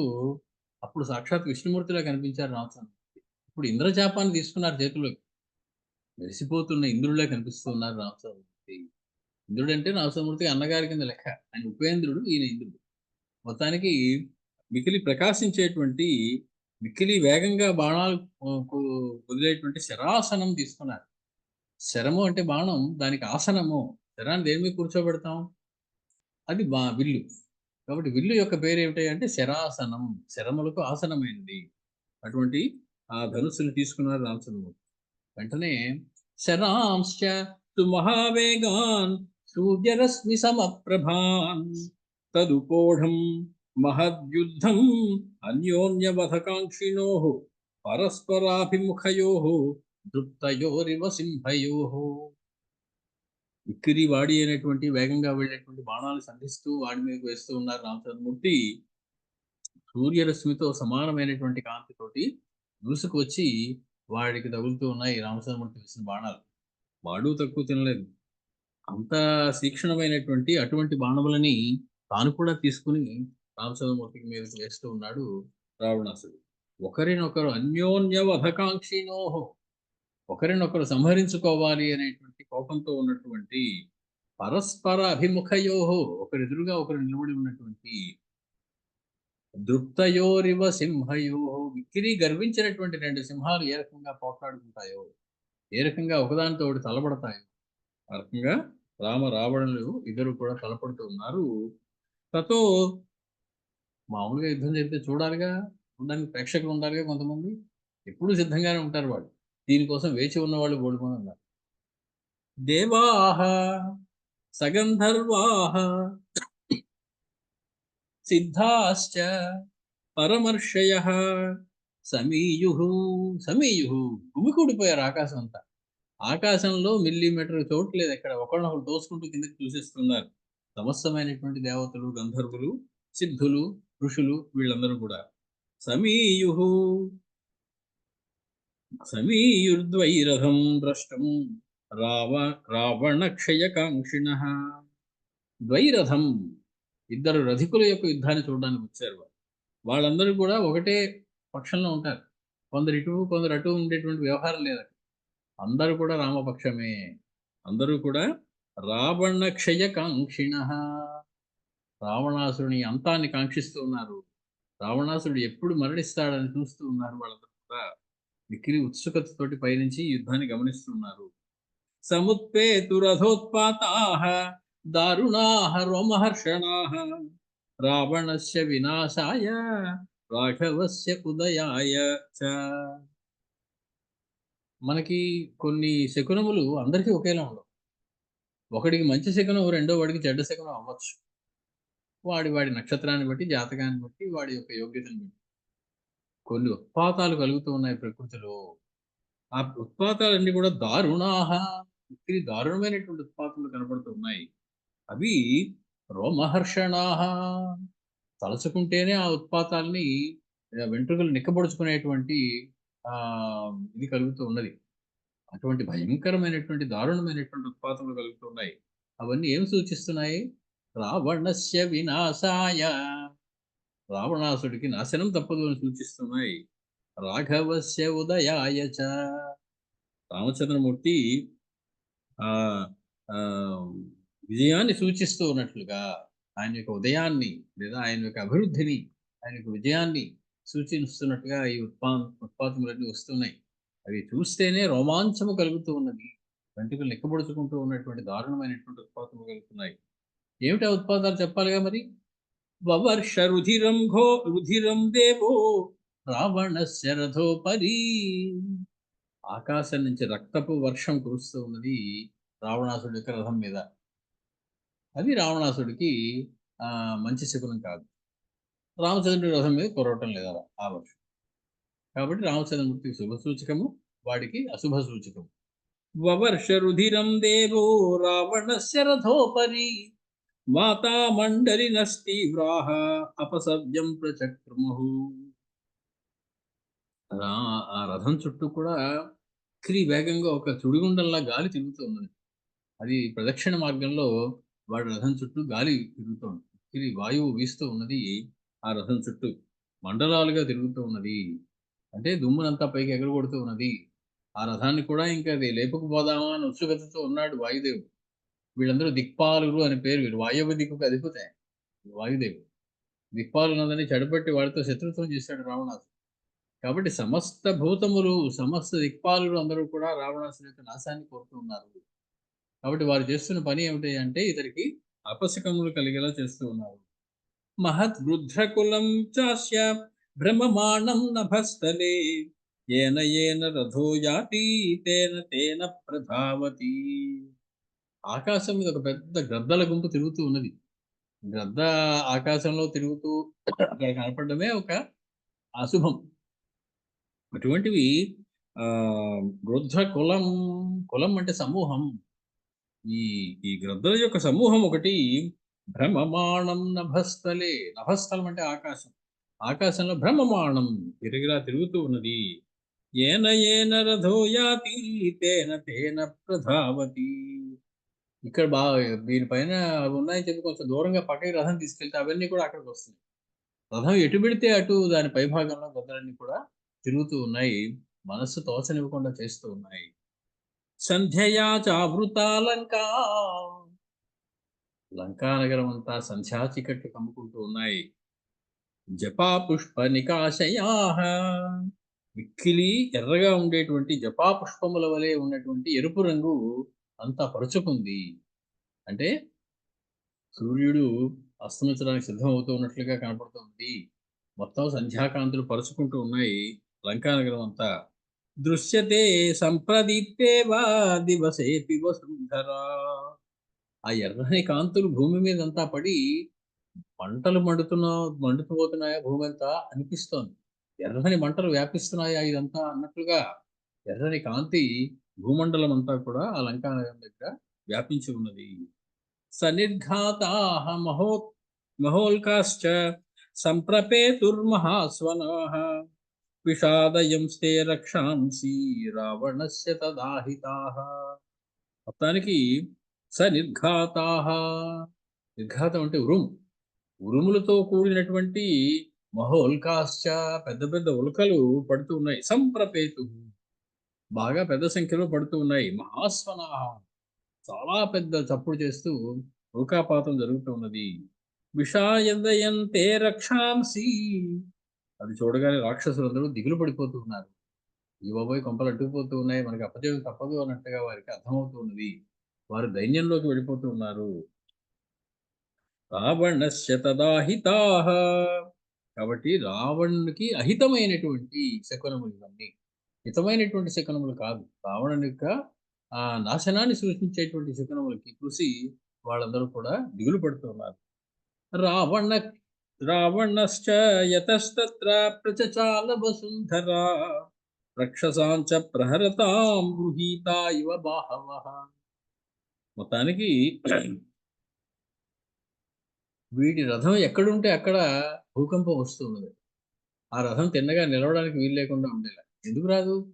అప్పుడు సాక్షాత్ విష్ణుమూర్తిలా కనిపించారు రామచంద్రమూర్తి. ఇప్పుడు ఇంద్రచాపాన్ని తీసుకున్నారు చేతుల్లోకి. మెరిసిపోతున్న ఇంద్రుడిలా కనిపిస్తూ ఉన్నారు రామచంద్రమూర్తి. ఇంద్రుడంటే రామచంద్రమూర్తి అన్నగారి కింద లెక్క. ఆయన ఉపేంద్రుడు, ఈయన ఇంద్రుడు. మొత్తానికి మికిలి ప్రకాశించేటువంటి, మిక్కిలి వేగంగా బాణాలు వదిలేటువంటి శరాసనం తీసుకున్నారు. శరము అంటే బాణం, దానికి ఆసనము. శరాన్ని దేని మీద కూర్చోబెడతాం? అది విల్లు. కాబట్టి విల్లు యొక్క పేరేమిటి అంటే శరాసనం. శరములకు ఆసనమైనది. అటువంటి ఆ ధనుస్సుని తీసుకున్నారు రామచంద్రమూర్తి. వెంటనే శరాంశ్చ తు మహావేగాన్ సూర్యరశ్మి సమప్రభాన్ తదుపోఢం మహద్యుద్ధం అన్యోన్యవధకాంక్షిణోః పరస్పరాభిముఖయోః దృప్తయోరివ సింహయోః. ఇక్కిరి వాడి అయినటువంటి వేగంగా వెళ్ళేటువంటి బాణాలు సంధిస్తూ వాడి మీదకి వేస్తూ ఉన్నారు రామచంద్రమూర్తి. సూర్యరశ్మితో సమానమైనటువంటి కాంతితోటి దూసుకొచ్చి వాడికి తగులుతూ ఉన్నాయి రామచంద్రమూర్తి వేసిన బాణాలు. వాడు తక్కువ తినలేదు. అంత తీక్షణమైనటువంటి అటువంటి బాణములని తాను కూడా తీసుకుని రామచంద్రమూర్తికి మీదకి వేస్తూ ఉన్నాడు రావణాసుడు. ఒకరినొకరు అన్యోన్య వధకాంక్షినోహో, ఒకరినొకరు సంహరించుకోవాలి అనేటువంటి కోపంతో ఉన్నటువంటి పరస్పర అభిముఖయోహో, ఒకరెదురుగా ఒకరు నిలబడి ఉన్నటువంటి దృప్తయోరివ సింహయోహో, మిక్కిరి గర్వించినటువంటి రెండు సింహాలు ఏ రకంగా పోట్లాడుకుంటాయో, ఏ రకంగా ఒకదానితో ఒకటి తలబడతాయో, ఆ రకంగా రామ రావణులు ఇద్దరు కూడా తలపడుతూ ఉన్నారు. తతో మామూలుగా యుద్ధం జరిగితే చూడాలిగా, చూడడానికి ప్రేక్షకులు ఉండాలిగా కొంతమంది. ఎప్పుడూ సిద్ధంగానే ఉంటారు వాళ్ళు. దీనికోసం వేచి ఉన్నవాళ్ళు బోలెడుమంది ఉన్నారు. దేవాః సగంధర్వాః సిద్ధాశ్చ పరమర్షయః సమీయుః. సమీయుః గుమికూడిపోయారు ఆకాశం అంతా. ఆకాశంలో మిల్లీమీటర్ చోటు లేదు ఎక్కడ. ఒకళ్ళనొకళ్ళు తోసుకుంటూ కిందకి చూసేస్తున్నారు. సమస్తమైనటువంటి దేవతలు, గంధర్వులు, సిద్ధులు, ఋషులు వీళ్ళందరూ కూడా. సమీయుః సమీయుర్ద్వైరథం ద్రష్టం రావణక్షయకాంక్షిణః. ద్వైరథం, ఇద్దరు రథికుల యొక్క యుద్ధాన్ని చూడడానికి వచ్చారు వాళ్ళు. వాళ్ళందరూ కూడా ఒకటే పక్షంలో ఉంటారు. కొందరు ఇటు, కొందరు అటు ఉండేటువంటి వ్యవహారం లేదు. అందరూ కూడా రామపక్షమే. అందరూ కూడా రావణక్షయకాంక్షిణః. రావణాసురుని అంతాన్ని కాంక్షిస్తూ ఉన్నారు. రావణాసురుడు ఎప్పుడు మరణిస్తాడని చూస్తూ ఉన్నారు వాళ్ళందరూ కూడా. మిక్కిలి ఉత్సుకతతోటి పయనించి యుద్ధాన్ని గమనిస్తున్నారు. సముత్పేతురథోత్పాతాః దారుణాః రోమహర్షణాః రావణస్య వినాశాయ రాఘవస్య ఉదయాయ చ. మనకి కొన్ని శకునములు అందరికీ ఒకేలా ఉండవు. ఒకడికి మంచి శకునం రెండో వాడికి చెడ్డ శకునం అవ్వచ్చు. వాడి వాడి నక్షత్రాన్ని బట్టి, జాతకాన్ని బట్టి, వాడి యొక్క యోగ్యతను బట్టి. కొన్ని ఉత్పాతాలు కలుగుతూ ఉన్నాయి ప్రకృతిలో. ఆ ఉత్పాతాలన్నీ కూడా దారుణాహ, మిక్కిలి దారుణమైనటువంటి ఉత్పాతాలు కనబడుతూ ఉన్నాయి. అవి రోమహర్షణాహ, తలుచుకుంటేనే ఆ ఉత్పాతాల్ని వెంట్రుకలు నిక్కబొడుచుకునేటువంటి ఇది కలుగుతూ ఉన్నది. అటువంటి భయంకరమైనటువంటి, దారుణమైనటువంటి ఉత్పాతములు కలుగుతున్నాయి. అవన్నీ ఏమి సూచిస్తున్నాయి? రావణస్య వినాశాయ, రావణాసుడికి నాశనం తప్పదు అని సూచిస్తున్నాయి. రాఘవస్య ఉదయాయ చ, రామచంద్రమూర్తి ఆ ఆ, విజయాన్ని సూచిస్తూ ఉన్నట్లుగా ఆయన యొక్క ఉదయాన్ని లేదా ఆయన యొక్క అభివృద్ధిని, ఆయన యొక్క విజయాన్ని సూచిస్తున్నట్టుగా ఈ ఉత్పాతములన్నీ వస్తున్నాయి. అవి చూస్తేనే రోమాంచము కలుగుతూ ఉన్నది. వెంట్రుకలు నిక్కబొడుచుకుంటూ ఉన్నటువంటి దారుణమైనటువంటి ఉత్పాతములు కలుగుతున్నాయి. ఏమిటా ఉత్పాతాలు చెప్పాలిగా మరి? వవర్ష రుధిరం దేవో రావణస్య రథోపరి. ఆకాశం నుంచి రక్తపు వర్షం కురుస్తూ ఉన్నది రావణాసుడి యొక్క రథం మీద. అది రావణాసుడికి మంచి శకునం కాదు. రామచంద్రుడి రథం మీద కురవటం లేదు అలా ఆ వర్షం. కాబట్టి రామచంద్రమూర్తికి శుభ సూచకము, వాడికి అశుభ సూచకము. వవర్ష రుధిరం దేవో రావణస్య రథోపరి వాతామండలినస్తీవ్రాః అపసవ్యం ప్రచక్రముః. ఆ రథం చుట్టూ కూడా క్రి వేగంగా ఒక చుడిగుండంలా గాలి తిరుగుతూ ఉన్నది. అది ప్రదక్షిణ మార్గంలో వాడి రథం చుట్టూ గాలి తిరుగుతోంది. ఇది వాయువు వీస్తూ ఉన్నది ఆ రథం చుట్టూ. మండలాలుగా తిరుగుతూ ఉన్నది. అంటే దుమ్మునంతా పైకి ఎగరగొడుతూ ఉన్నది. ఆ రథాన్ని కూడా ఇంకా అది లేపుకుపోదామా అని ఉత్సుకతతో ఉన్నాడు వాయుదేవుడు. వీళ్ళందరూ దిక్పాలురు అని పేరు. వీళ్ళు వాయువ్య దిక్కుకు అధిపతే వాయుదేవుడు. దిక్పాలునందని చెడబట్టి వాడితో శత్రుత్వం చేశాడు రావణాసుడు. కాబట్టి సమస్త భూతములు, సమస్త దిక్పాలులు అందరూ కూడా రావణాసుడి యొక్క నాశాన్ని కోరుతూ ఉన్నారు. కాబట్టి వారు చేస్తున్న పని ఏమిటి అంటే ఇతనికి అపశకములు కలిగేలా చేస్తూ ఉన్నారు. మహత్ వృద్ధకులం చాస్య భ్రమమాణం నభస్థలే ఏన ఏన రథో యాతి తేన తేన ప్రధావతి. ఆకాశం మీద ఒక పెద్ద గ్రద్దల గుంపు తిరుగుతూ ఉన్నది. గ్రద్ద ఆకాశంలో తిరుగుతూ అక్కడ కనపడమే ఒక అశుభం. అటువంటివి వృద్ధ కులం. కులం అంటే సమూహం. ఈ ఈ గ్రద్దల యొక్క సమూహం ఒకటి భ్రమమాణం నభస్థలే. నభస్థలం అంటే ఆకాశం. ఆకాశంలో భ్రమమాణం తిరిగిలా తిరుగుతూ ఉన్నది. ఏన ఏన రథో యాతి తేన తేన ప్రధావతి. ఇక్కడ దీనిపైన అవి ఉన్నాయని చెప్పి కొంచెం దూరంగా పక్కకి రథం తీసుకెళ్తే అవన్నీ కూడా అక్కడికి వస్తున్నాయి. రథం ఎటు పెడితే అటు దాని పైభాగంలో గద్దలన్నీ కూడా తిరుగుతూ ఉన్నాయి. మనస్సు తోచనివ్వకుండా చేస్తూ ఉన్నాయి. సంధ్యయా చావృతా లంకా. లంకా నగరం అంతా సంధ్యా చీకట్లు కమ్ముకుంటూ ఉన్నాయి. జపా పుష్ప నికాశయా. మిక్కిలి ఎర్రగా ఉండేటువంటి జపా పుష్పముల వలె ఉన్నటువంటి ఎరుపు రంగు అంతా పరుచుకుంది. అంటే సూర్యుడు అస్తమించడానికి సిద్ధమవుతూ ఉన్నట్లుగా కనపడుతుంది. మొత్తం సంధ్యాకాంతులు పరుచుకుంటూ ఉన్నాయి లంకా నగరం అంతా. దృశ్యతే సంప్రదీప్తేవా దివసేపి వసుంధరా. ఆ ఎర్రని కాంతులు భూమి మీదంతా పడి మంటలు మండుతుపోతున్నాయా భూమి అంతా అనిపిస్తోంది. ఎర్రని మంటలు వ్యాపిస్తున్నాయా ఇదంతా అన్నట్లుగా ఎర్రని కాంతి భూమండలం అంతా కూడా ఆ లంకా నగరం దగ్గర వ్యాపించి ఉన్నది. సనిర్ఘాతాః మహోల్కాశ్చ సంప్రపేతుర్మహాస్వనాః విషాదయంస్తే రక్షాంసి రావణస్య తదాహితాః. మొత్తానికి సనిర్ఘాతాః. నిర్ఘాతం అంటే ఉరుములతో కూడినటువంటి మహోల్కాశ్చ పెద్ద పెద్ద ఉల్కలు పడుతూ ఉన్నాయి. సంప్రపేతు బాగా పెద్ద సంఖ్యలో పడుతూ ఉన్నాయి. మహాస్వనాః చాలా పెద్ద చప్పుడు చేస్తూ ఉల్కాపాతం జరుగుతూ ఉన్నది. విషాయదయంతే రక్షాంసి. అది చూడగానే రాక్షసులందరూ దిగులు పడిపోతూ ఉన్నారు. ఈ బాబోయ్ కొంపలు అంటుకుపోతూ ఉన్నాయి, మనకి అపజయం తప్పదు అన్నట్టుగా వారికి అర్థమవుతూ ఉన్నది. వారు దైన్యంలోకి వెళ్ళిపోతూ ఉన్నారు. రావణస్య తదాహితాః. కాబట్టి రావణునికి అహితమైనటువంటి శకునములు ఇవన్నీ. హితమైనటువంటి శకునములు కాదు. రావణుని యొక్క నాశనాన్ని సూచించేటువంటి శకునములకి చూసి వాళ్ళందరూ కూడా దిగులు పడుతున్నారు. రావణశ్చ యతస్తత్ర ప్రచచాల వసుంధరా రక్షసాంచ ప్రహరతాం గృహీతా ఇవ బాహవః. మొత్తానికి వీడి రథం ఎక్కడుంటే అక్కడ భూకంపం వస్తున్నది. ఆ రథం తిన్నగా నిలవడానికి వీలు లేకుండా ఉండేలా. ఎందుకు రాదు?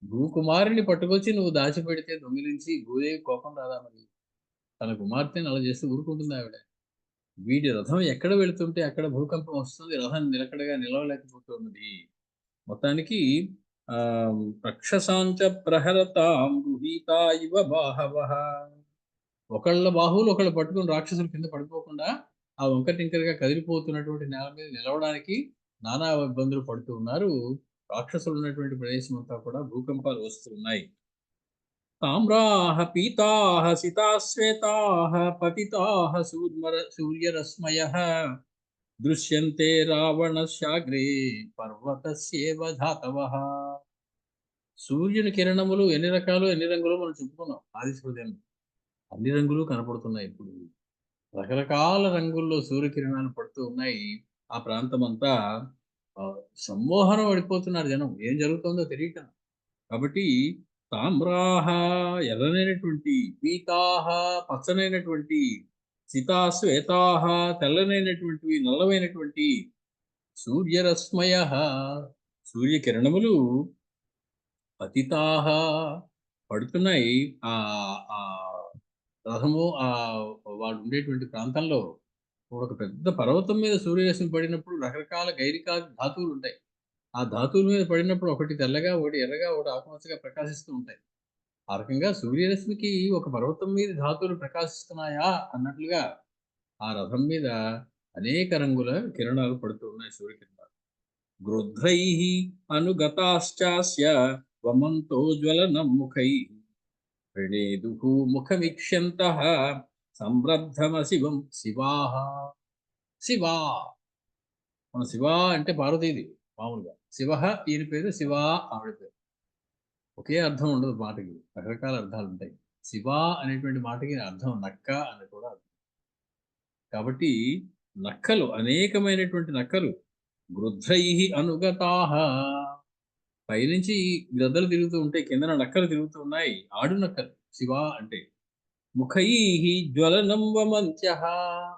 భూకుమారుని పట్టుకొచ్చి నువ్వు దాచిపెడితే దొంగిలించి భూదేవి కోపం రాదా మరి? తన కుమార్తెని అలా చేస్తే ఊరుకుంటుంది ఆవిడ. వీడి రథం ఎక్కడ వెళుతుంటే అక్కడ భూకంపం వస్తుంది. రథం నిలకడగా నిలవలేకపోతున్నది. మొత్తానికి రక్షసాంచ ప్రహరతాం గృహీతా ఇవ బాహవః. ఒకళ్ళ బాహువులు ఒకళ్ళు పట్టుకుని రాక్షసుల కింద పడిపోకుండా ఆ వంక టింకరగా కదిలిపోతున్నటువంటి నేల మీద నిలవడానికి నానా ఇబ్బందులు పడుతూ ఉన్నారు. రాక్షసులు ఉన్నటువంటి ప్రదేశం అంతా కూడా భూకంపాలు వస్తూ ఉన్నాయి. తామ్రాః పీతాః సితాశ్వేతాః పతితాః సూర్యరశ్మయః దృశ్యంతే రావణస్యాగ్రే పర్వతస్యేవ ధాతవః. సూర్యుని కిరణములు ఎన్ని రకాలు ఎన్ని రంగులు మనం చెప్పుకున్నాం ఆది హృదయంలో. అన్ని రంగులు కనపడుతున్నాయి ఇప్పుడు. రకరకాల రంగుల్లో సూర్యకిరణాలు పడుతూ ఉన్నాయి. ఆ ప్రాంతమంతా సమ్మోహనం పడిపోతున్నారు జనం. ఏం జరుగుతుందో తెలియక. కాబట్టి తామ్రాహ ఎర్రనైనటువంటి, పీతాహ పచ్చనైనటువంటి, సితాశ్వేతాహ తెల్లనైనటువంటివి, నల్లమైనటువంటి, సూర్యరశ్మయ సూర్యకిరణములు పతితాహ పడుతున్నాయి. ఆ ఆ రథము వాడు ఉండేటువంటి ప్రాంతంలో ఒక పెద్ద పర్వతం మీద సూర్యరశ్మి పడినప్పుడు రకరకాల గైరికా ధాతువులు ఉంటాయి. ఆ ధాతువుల మీద పడినప్పుడు ఒకటి తెల్లగా, ఒకటి ఎర్రగా, ఒకటి ఆకుపచ్చగా ప్రకాశిస్తూ ఉంటాయి. ఆ రకంగా సూర్యరశ్మికి ఒక పర్వతం మీద ధాతువులు ప్రకాశిస్తున్నాయా అన్నట్లుగా ఆ రథం మీద అనేక రంగుల కిరణాలు పడుతూ ఉన్నాయి, సూర్యకిరణాలు. గృధ్రైః అనుగతాశ్చాస్య వమంతోజ్వలనం ముఖైః ప్రణేదుః ముఖమిక్ష్యంతః సంరబ్ధమశివం శివాః. శివా మన శివ అంటే పార్వతీదేవి మామూలుగా. శివ ఈయన పేరు, శివ ఆవిడ పేరు. ఒకే అర్థం ఉండదు మాటకి, రకరకాల అర్థాలు ఉంటాయి. శివ అనేటువంటి మాటకి అర్థం నక్క అని కూడా అర్థం. కాబట్టి నక్కలు, అనేకమైనటువంటి నక్కలు, గృధ్రైః అనుగతాః పైనుంచి గద్దలు తిరుగుతూ ఉంటాయి, కిందన నక్కలు తిరుగుతూ ఉన్నాయి. ఆడు నక్కలు శివ అంటే. ముఖైః జ్వలనం వమంత్యః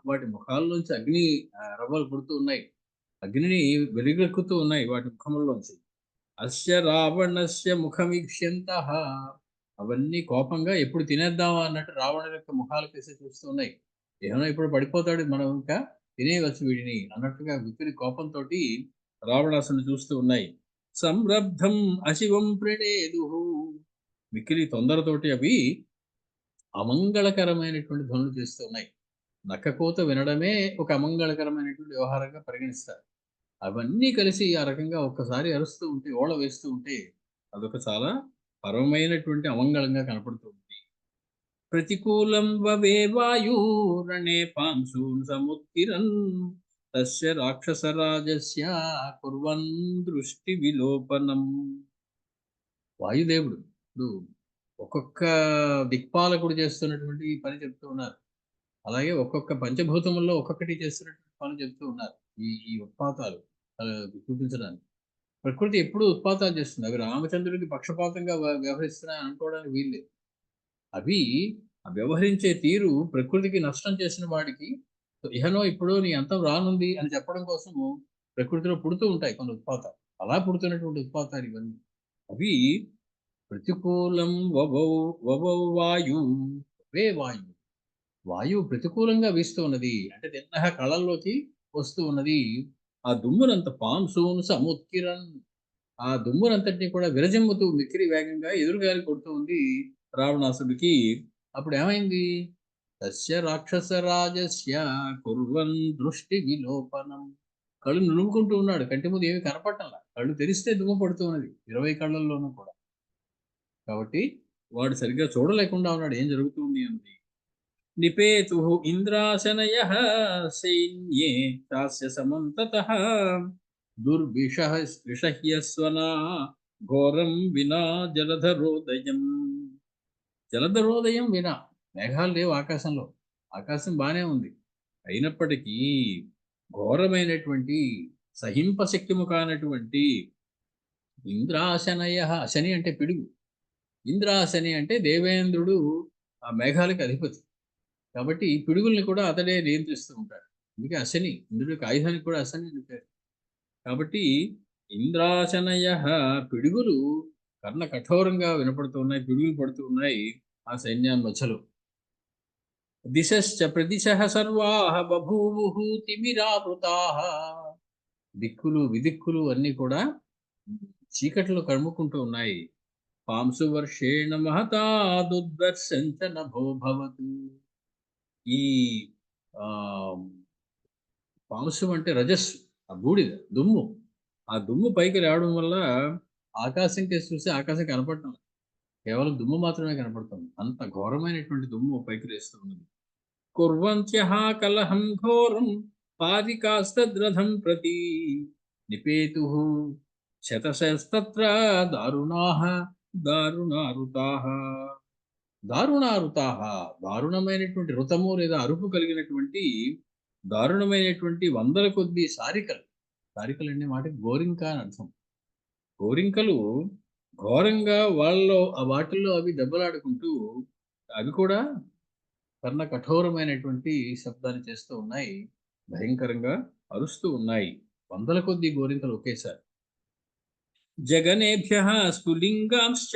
వాటి ముఖాల్లోంచి అగ్ని రవ్వలు పుడుతూ ఉన్నాయి. అగ్నిని వెలుగెక్కుతూ ఉన్నాయి వాటి ముఖముల్లోంచి. అస్య రావణస్య ముఖమీక్ష్యంతః అవన్నీ కోపంగా ఎప్పుడు తినేద్దామా అన్నట్టు రావణుని యొక్క ముఖాలు కేసి చూస్తూ ఉన్నాయి. ఏమైనా ఇప్పుడు పడిపోతాడు, మనం ఇంకా తినేయవచ్చు వీడిని అన్నట్టుగా విపరీ కోపంతోటి రావణాసుని చూస్తూ ఉన్నాయి. సంరబ్ధం అశివం ప్రణేదుః మిక్కిలి తొందరతోటి అవి అమంగళకరమైనటువంటి ధ్వనులు చేస్తూ ఉన్నాయి. నక్కకోత వినడమే ఒక అమంగళకరమైనటువంటి వ్యవహారంగా పరిగణిస్తారు. అవన్నీ కలిసి ఆ రకంగా ఒక్కసారి అరుస్తూ ఉంటే, ఓళ వేస్తూ ఉంటే అదొక చాలా పరమైనటువంటి అమంగళంగా కనపడుతూ ఉంది. ప్రతికూలం వవే వాయురణే పాంశూన్ సముత్కిరన్ తస్య రాక్షసరాజస్య కుర్వన్ దృష్టి విలోపనం. వాయుదేవుడు ఇప్పుడు ఒక్కొక్క దిక్పాలకుడు చేస్తున్నటువంటి పని చెప్తూ ఉన్నారు. అలాగే ఒక్కొక్క పంచభూతముల్లో ఒక్కొక్కటి చేస్తున్నటువంటి పనులు చెప్తూ ఉన్నారు. ఈ ఈ ఉత్పాతాలు చూపించడానికి. ప్రకృతి ఎప్పుడూ ఉత్పాతాలు చేస్తుంది. అవి రామచంద్రుడికి పక్షపాతంగా వ్యవహరిస్తున్నాయి అనుకోవడానికి వీల్లేదు. అవి వ్యవహరించే తీరు ప్రకృతికి నష్టం చేసిన వాడికి ఇహనో ఇప్పుడో నీ అంతం రానుంది అని చెప్పడం కోసము ప్రకృతిలో పుడుతూ ఉంటాయి కొన్ని ఉత్పాతాలు. అలా పుడుతున్నటువంటి ఉత్పాతాలు ఇవన్నీ. అవి ప్రతికూలం వవౌ వవౌ వాయు వే వాయు వాయువు ప్రతికూలంగా వీస్తూ ఉన్నది అంటే తిన్నగా కళల్లోకి వస్తూ ఉన్నది. ఆ దుమ్మునంత పాంసూన్ సముత్కిరన్ ఆ దుమ్మునంతటిని కూడా విరజిమ్ముతూ మిక్కిరి వేగంగా ఎదురుగాలి కొడుతూ ఉంది రావణాసుడికి. అప్పుడు ఏమైంది? తస్య రాక్షస రాజస్య కుర్వన్ దృష్టి విలోపనం కళ్ళు నులుముకుంటూ ఉన్నాడు. కంటి ముందు ఏమి కనపడటంలా, కళ్ళు తెరిస్తే దుమ్ము పడుతూ ఉన్నది 20 కళ్ళల్లోనూ కూడా. కాబట్టి వాడు సరిగ్గా చూడలేకుండా ఉన్నాడు ఏం జరుగుతుంది అన్నది. నిపేతుః ఇంద్రాశనయః సైన్యే చాస్య సమంతతః దుర్విషః విషహ్యస్వనా ఘోరం వినా జలధరోదయం. జలధరోదయం వినా మేఘాలు లేవు ఆకాశంలో. ఆకాశం బానే ఉంది. అయినప్పటికీ ఘోరమైనటువంటి సహింపశక్యము కానటువంటి ఇంద్రాశనయః శని అంటే పిడుగు. ఇంద్రాశని అంటే దేవేంద్రుడు ఆ మేఘాలకు అధిపతి. కాబట్టి ఈ పిడుగుల్ని కూడా అతడే నియంత్రిస్తూ ఉంటాడు. అందుకే అశని, ఇంద్రుడికి ఆయుధానికి కూడా అశని అని పేరు. కాబట్టి ఇంద్రాశనయ పిడుగులు కర్ణ కఠోరంగా వినపడుతూ ఉన్నాయి, పిడుగులు పడుతూ ఉన్నాయి ఆ సైన్యాన్ని మధ్యలో. దిశశ్చ ప్రదిశః సర్వాః బభూవుః తిమిరావృతాః దిక్కులు విదిక్కులు అన్నీ కూడా చీకట్లో కమ్ముకుంటూ ఉన్నాయి. పాంసు వర్షేణ మహతా దుర్దర్శంచ నభో భవతు. ఈ ఆ పాంశం అంటే రజస్సు. ఆ బూడిద, దుమ్ము. ఆ దుమ్ము పైకి రావడం వల్ల ఆకాశం కేసి చూస్తే ఆకాశం కనపడటం లేదు. కేవలం దుమ్ము మాత్రమే కనపడుతుంది. అంత ఘోరమైనటువంటి దుమ్ము పైకి లేస్తున్నది. కుర్వంత్యః కలహం ఘోరం పారికాస్తద్రథం ప్రతి నిపేతుః శతశస్తత్ర దారుణాః దారుణారుతాః. దారుణారుతాః, దారుణమైనటువంటి రుతము లేదా అరుపు కలిగినటువంటి దారుణమైనటువంటి వందల కొద్దీ సారికలు. సారికలు అనే మాటకి గోరింక అని అర్థం. గోరింకలు ఘోరంగా వాళ్ళలో ఆ వాటిల్లో అవి దెబ్బలాడుకుంటూ అవి కూడా కర్ణ కఠోరమైనటువంటి శబ్దాన్ని చేస్తూ ఉన్నాయి. భయంకరంగా అరుస్తూ ఉన్నాయి. వందల కొద్దీ గోరింకలు ఒకేసారి. జగనేభ్యః స్ఫులింగాంశ్చ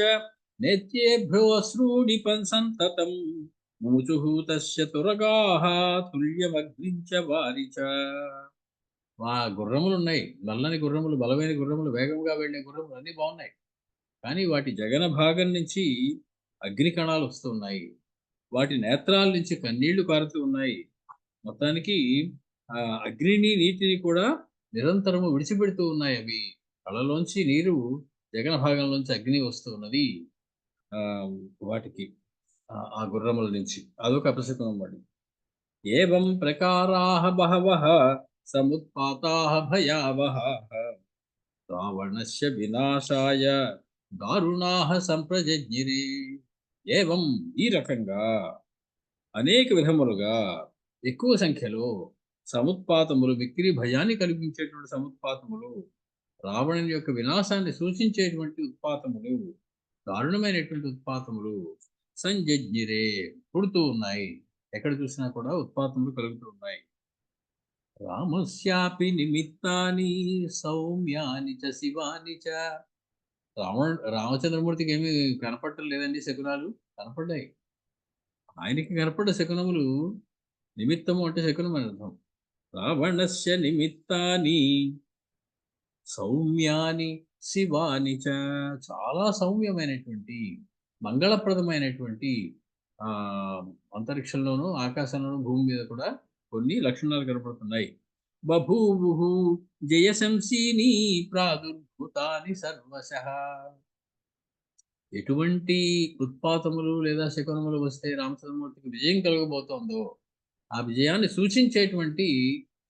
నేత్యేభ్యో అశ్రూణిపం సంతతం మూచుః తస్య తురగాః తుల్యమగ్నిం చ వారి చ. గుర్రములున్నాయి. నల్లని గుర్రములు, బలమైన గుర్రములు, వేగంగా వెళ్ళే గుర్రములు అన్నీ బాగున్నాయి. కానీ వాటి జగన భాగం నుంచి అగ్ని కణాలు వస్తూ ఉన్నాయి. వాటి నేత్రాల నుంచి కన్నీళ్లు కారుతూ ఉన్నాయి. మొత్తానికి అగ్నిని, నీటిని కూడా నిరంతరము విడిచిపెడుతూ ఉన్నాయి అవి. కళ్ళలోంచి నీరు, జగన భాగంలోంచి అగ్ని వస్తూ ఉన్నది వాటికి, ఆ గుర్రముల నుంచి. అదొక అపశకునం వాడి. ఏవం ప్రకారాః బహవః సముత్పాతాః భయావహాః రావణస్య వినాశాయ దారుణాః సంప్రజజ్ఞిరే. ఏవం, ఈ రకంగా అనేక విధములుగా ఎక్కువ సంఖ్యలో సముత్పాతములు, మిక్కిలి భయాన్ని కలిగించేటువంటి సముత్పాతములు, రావణుని యొక్క వినాశాన్ని సూచించేటువంటి ఉత్పాతములు, దారుణమైనటువంటి ఉత్పాతములు సంజజ్ఞిరే పుడుతూ ఉన్నాయి. ఎక్కడ చూసినా కూడా ఉత్పాతములు కలుగుతూ ఉన్నాయి. రామస్యాపి నిమిత్తాని సౌమ్యాని చ శివాని చ. రామచంద్రమూర్తికి ఏమీ కనపడటం లేదండి శకునాలు. కనపడ్డాయి. ఆయనకి కనపడ్డ శకునములు, నిమిత్తము అంటే శకునం అని అర్థం. రావణస్య నిమిత్తాని సౌమ్యాని శివాని చ. చాలా సౌమ్యమైనటువంటి, మంగళప్రదమైనటువంటి ఆ అంతరిక్షంలోనూ, ఆకాశంలోనూ, భూమి మీద కూడా కొన్ని లక్షణాలు కనపడుతున్నాయి. బభూవు జయశంసీని ప్రాదుర్భూతాని సర్వశః. ఎటువంటి ఉత్పాతములు లేదా శకునములు వస్తే రామచంద్రమూర్తికి విజయం కలగబోతోందో ఆ విజయాన్ని సూచించేటువంటి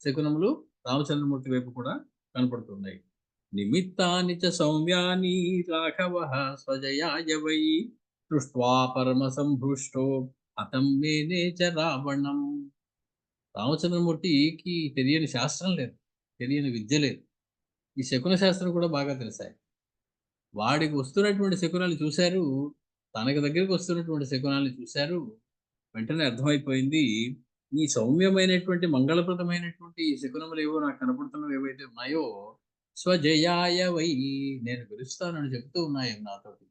శకునములు రామచంద్రమూర్తి వైపు కూడా కనపడుతున్నాయి. నిమిత్తాని చ సౌమ్యాని రాఘవః స్వజయాయ వై దృష్ట్వా పరమ సంభృష్టో హతం మేనే చ రావణం. రామచంద్రమూర్తికి తెలియని శాస్త్రం లేదు, తెలియని విద్య లేదు. ఈ శకున శాస్త్రం కూడా బాగా తెలిసాయి. వాడికి వస్తున్నటువంటి శకునాలు చూశారు, తనకి దగ్గరికి వస్తున్నటువంటి శకునాలను చూశారు. వెంటనే అర్థమైపోయింది, ఈ సౌమ్యమైనటువంటి, మంగళప్రదమైనటువంటి ఈ శకునములు ఏవో నాకు కనపడుతున్నవి ఏవైతే ఉన్నాయో, స్వజయాయ వై, నేను గెలుస్తానని చెప్తూ ఉన్నాయి నాతోటి.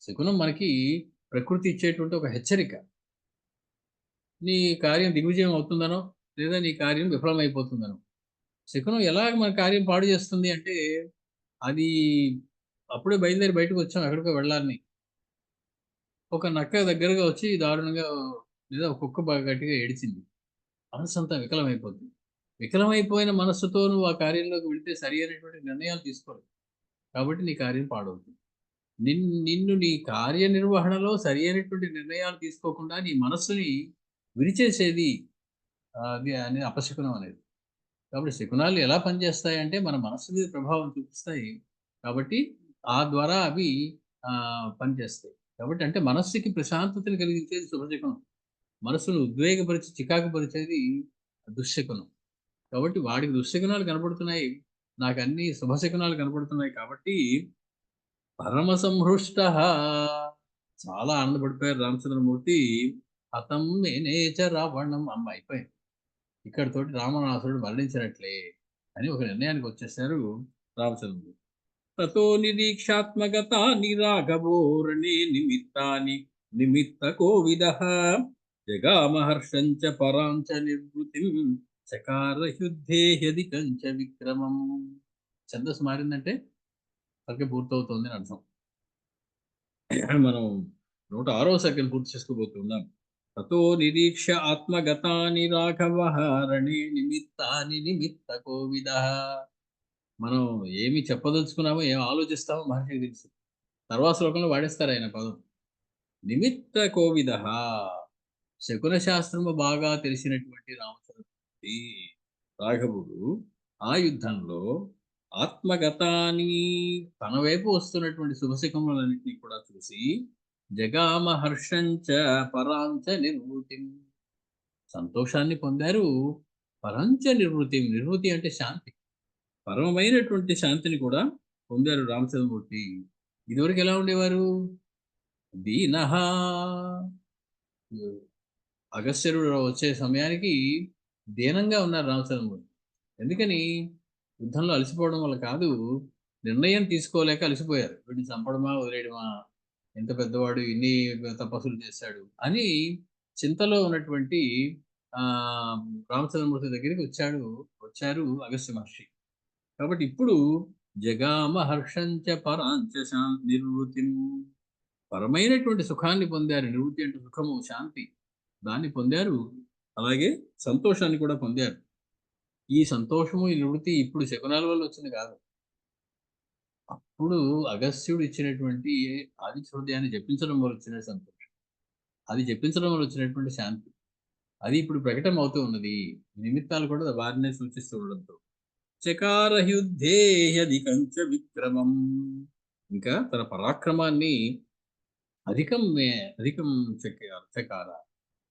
శకునం మనకి ప్రకృతి ఇచ్చేటువంటి ఒక హెచ్చరిక. నీ కార్యం దిగ్విజయం అవుతుందనో, లేదా నీ కార్యం విఫలమైపోతుందనో. శకునం ఎలాగ మన కార్యం పాడు చేస్తుంది అంటే, అది అప్పుడే బయలుదేరి బయటకు వచ్చాం ఎక్కడికో వెళ్ళాలని. ఒక నక్క దగ్గరగా వచ్చి దారుణంగా, లేదా ఒక కుక్క బాగా గట్టిగా ఏడిచింది. మనస్సంతా వికలమైపోతుంది. వికలమైపోయిన మనస్సుతో నువ్వు ఆ కార్యంలోకి వెళితే సరి అయినటువంటి నిర్ణయాలు తీసుకోలేవు. కాబట్టి నీ కార్యం పాడవుతుంది. నిన్ను నీ కార్యనిర్వహణలో సరి అయినటువంటి నిర్ణయాలు తీసుకోకుండా నీ మనస్సుని విరిచేసేది అది అనేది అపశకునం అనేది. కాబట్టి శకునాలు ఎలా పనిచేస్తాయంటే మన మనస్సు మీద ప్రభావం చూపిస్తాయి. కాబట్టి ఆ ద్వారా అవి పనిచేస్తాయి. కాబట్టి అంటే మనస్సుకి ప్రశాంతతను కలిగించేది శుభశకునం. మనస్సును ఉద్వేగపరిచి చికాకు పరిచేది దుశ్శకునం. కాబట్టి వాడికి దుశ్శకునాలు కనపడుతున్నాయి, నాకు అన్ని శుభశకునాలు కనపడుతున్నాయి. కాబట్టి పరమ సంహృష్ట, చాలా ఆనందపడిపోయారు రామచంద్రమూర్తి. హతం మేనేచ రావణం. అమ్మ అయిపోయింది, ఇక్కడితోటి రావణాసురుడు మరణించినట్లే అని ఒక నిర్ణయానికి వచ్చేసారు రామచంద్రుడు. తతో నిరీక్షాత్మగతాని రాఘవోరణే నిమిత్తాని నిమిత్త కోవిదః జగామహర్షం చ పరాం చ నిర్వృతిం చకార యుద్ధే హ్యధికం చ విక్రమం. ఛందస్సు మారిందంటే సరిగ్గా పూర్తవుతోంది అని అర్థం. మనం 106వ సెకండ్ పూర్తి చేసుకోబోతున్నాం. తతో నిరీక్ష్య ఆత్మగతాని రాఘవః రణే నిమిత్తాని నిమిత్త కోవిదః. మనం ఏమి చెప్పదలుచుకున్నామో, ఏం ఆలోచిస్తామో మహర్షికి తెలుసు. తర్వాత శ్లోకంలో వాడేస్తారు ఆయన పదం. నిమిత్త కోవిదః. శకున శాస్త్రము బాగా తెలిసినటువంటి రామచంద్రమూర్తి రాఘవుడు ఆ యుద్ధంలో ఆత్మగతాన్ని తన వైపు వస్తున్నటువంటి శుభశకములన్నింటినీ కూడా చూసి జగామ హర్షంచ పరాంచ నిర్వృతి, సంతోషాన్ని పొందారు. పరంచ నిర్వృతి, నిర్వృతి అంటే శాంతి, పరమమైనటువంటి శాంతిని కూడా పొందారు రామచంద్రమూర్తి. ఇదివరకు ఎలా ఉండేవారు? దీనహ. అగస్త్యుడు వచ్చే సమయానికి దీనంగా ఉన్నారు రామచంద్రమూర్తి. ఎందుకని? యుద్ధంలో అలసిపోవడం వల్ల కాదు, నిర్ణయం తీసుకోలేక అలసిపోయారు. వీడిని చంపడమా వదిలేయడమా, ఎంత పెద్దవాడు ఇన్ని తపస్సులు చేశాడు అని చింతలో ఉన్నటువంటి ఆ రామచంద్రమూర్తి దగ్గరికి వచ్చారు అగస్త్య మహర్షి. కాబట్టి ఇప్పుడు జగామ హర్షంచ పరాంచ నిర్వృతిం, పరమైనటువంటి సుఖాన్ని పొందారు. నివృత్తి అంటే సుఖము, శాంతి, దాన్ని పొందారు. అలాగే సంతోషాన్ని కూడా పొందారు. ఈ సంతోషము, ఈ నివృత్తి ఇప్పుడు శకునాల వల్ల వచ్చింది కాదు. అప్పుడు అగస్త్యుడు ఇచ్చినటువంటి ఆదిత్య హృదయాన్ని జపించడం వల్ల వచ్చిన సంతోషం, అది జపించడం వల్ల వచ్చినటువంటి శాంతి, అది ఇప్పుడు ప్రకటన అవుతూ ఉన్నది. నిమిత్తాలు కూడా వారినే సూచిస్తూ ఉండడంతో చకార యుద్ధేహధికంచ విక్రమం, ఇంకా తన పరాక్రమాన్ని అధికం చకార,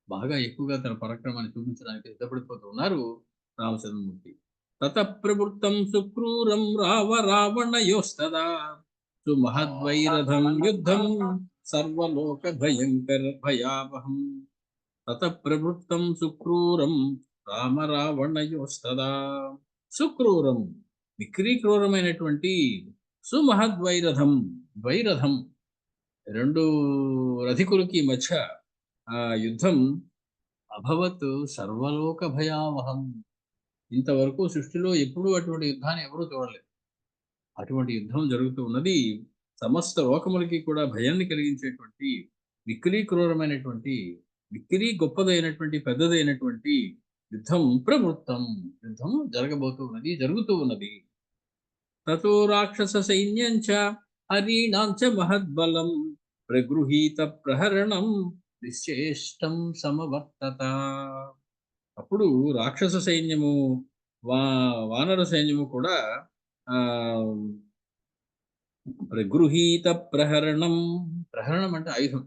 బాగా ఎక్కువగా తన పరాక్రమాన్ని చూపించడానికి సిద్ధపడిపోతూ ఉన్నారు రామచంద్రమూర్తి. తత ప్రవృత్తం సుక్రూరం రావణయోస్తదా సుమహద్వైరథం యుద్ధం సర్వలోక భయంకర భయావహం. తత ప్రవృత్తం సుక్రూరం రావణయోస్తదా, సుక్రూరం మిక్రీ క్రూరమైనటువంటి, సుమహద్వైరథం, ద్వైరథం రెండు రథికులకి మధ్య ఆ యుద్ధం అభవత్ సర్వలోక భయావహం. ఇంతవరకు సృష్టిలో ఎప్పుడూ అటువంటి యుద్ధాన్ని ఎవరూ చూడలేదు. అటువంటి యుద్ధం జరుగుతూ ఉన్నది. సమస్త లోకములకి కూడా భయాన్ని కలిగించేటువంటి, మిక్కిలి క్రూరమైనటువంటి, మిక్కిలి గొప్పదైనటువంటి, పెద్దదైనటువంటి యుద్ధం ప్రవృత్తం, యుద్ధం జరగబోతూ ఉన్నది, జరుగుతూ ఉన్నది. తతో రాక్షస సైన్యంచ హరీణాంచ మహద్బలం ప్రగృహీత ప్రహరణం నిశ్చేష్టం సమవర్తత. అప్పుడు రాక్షస సైన్యము, వా వానర సైన్యము కూడా ఆ ప్రగృహీత ప్రహరణం, ప్రహరణం అంటే ఆయుధం.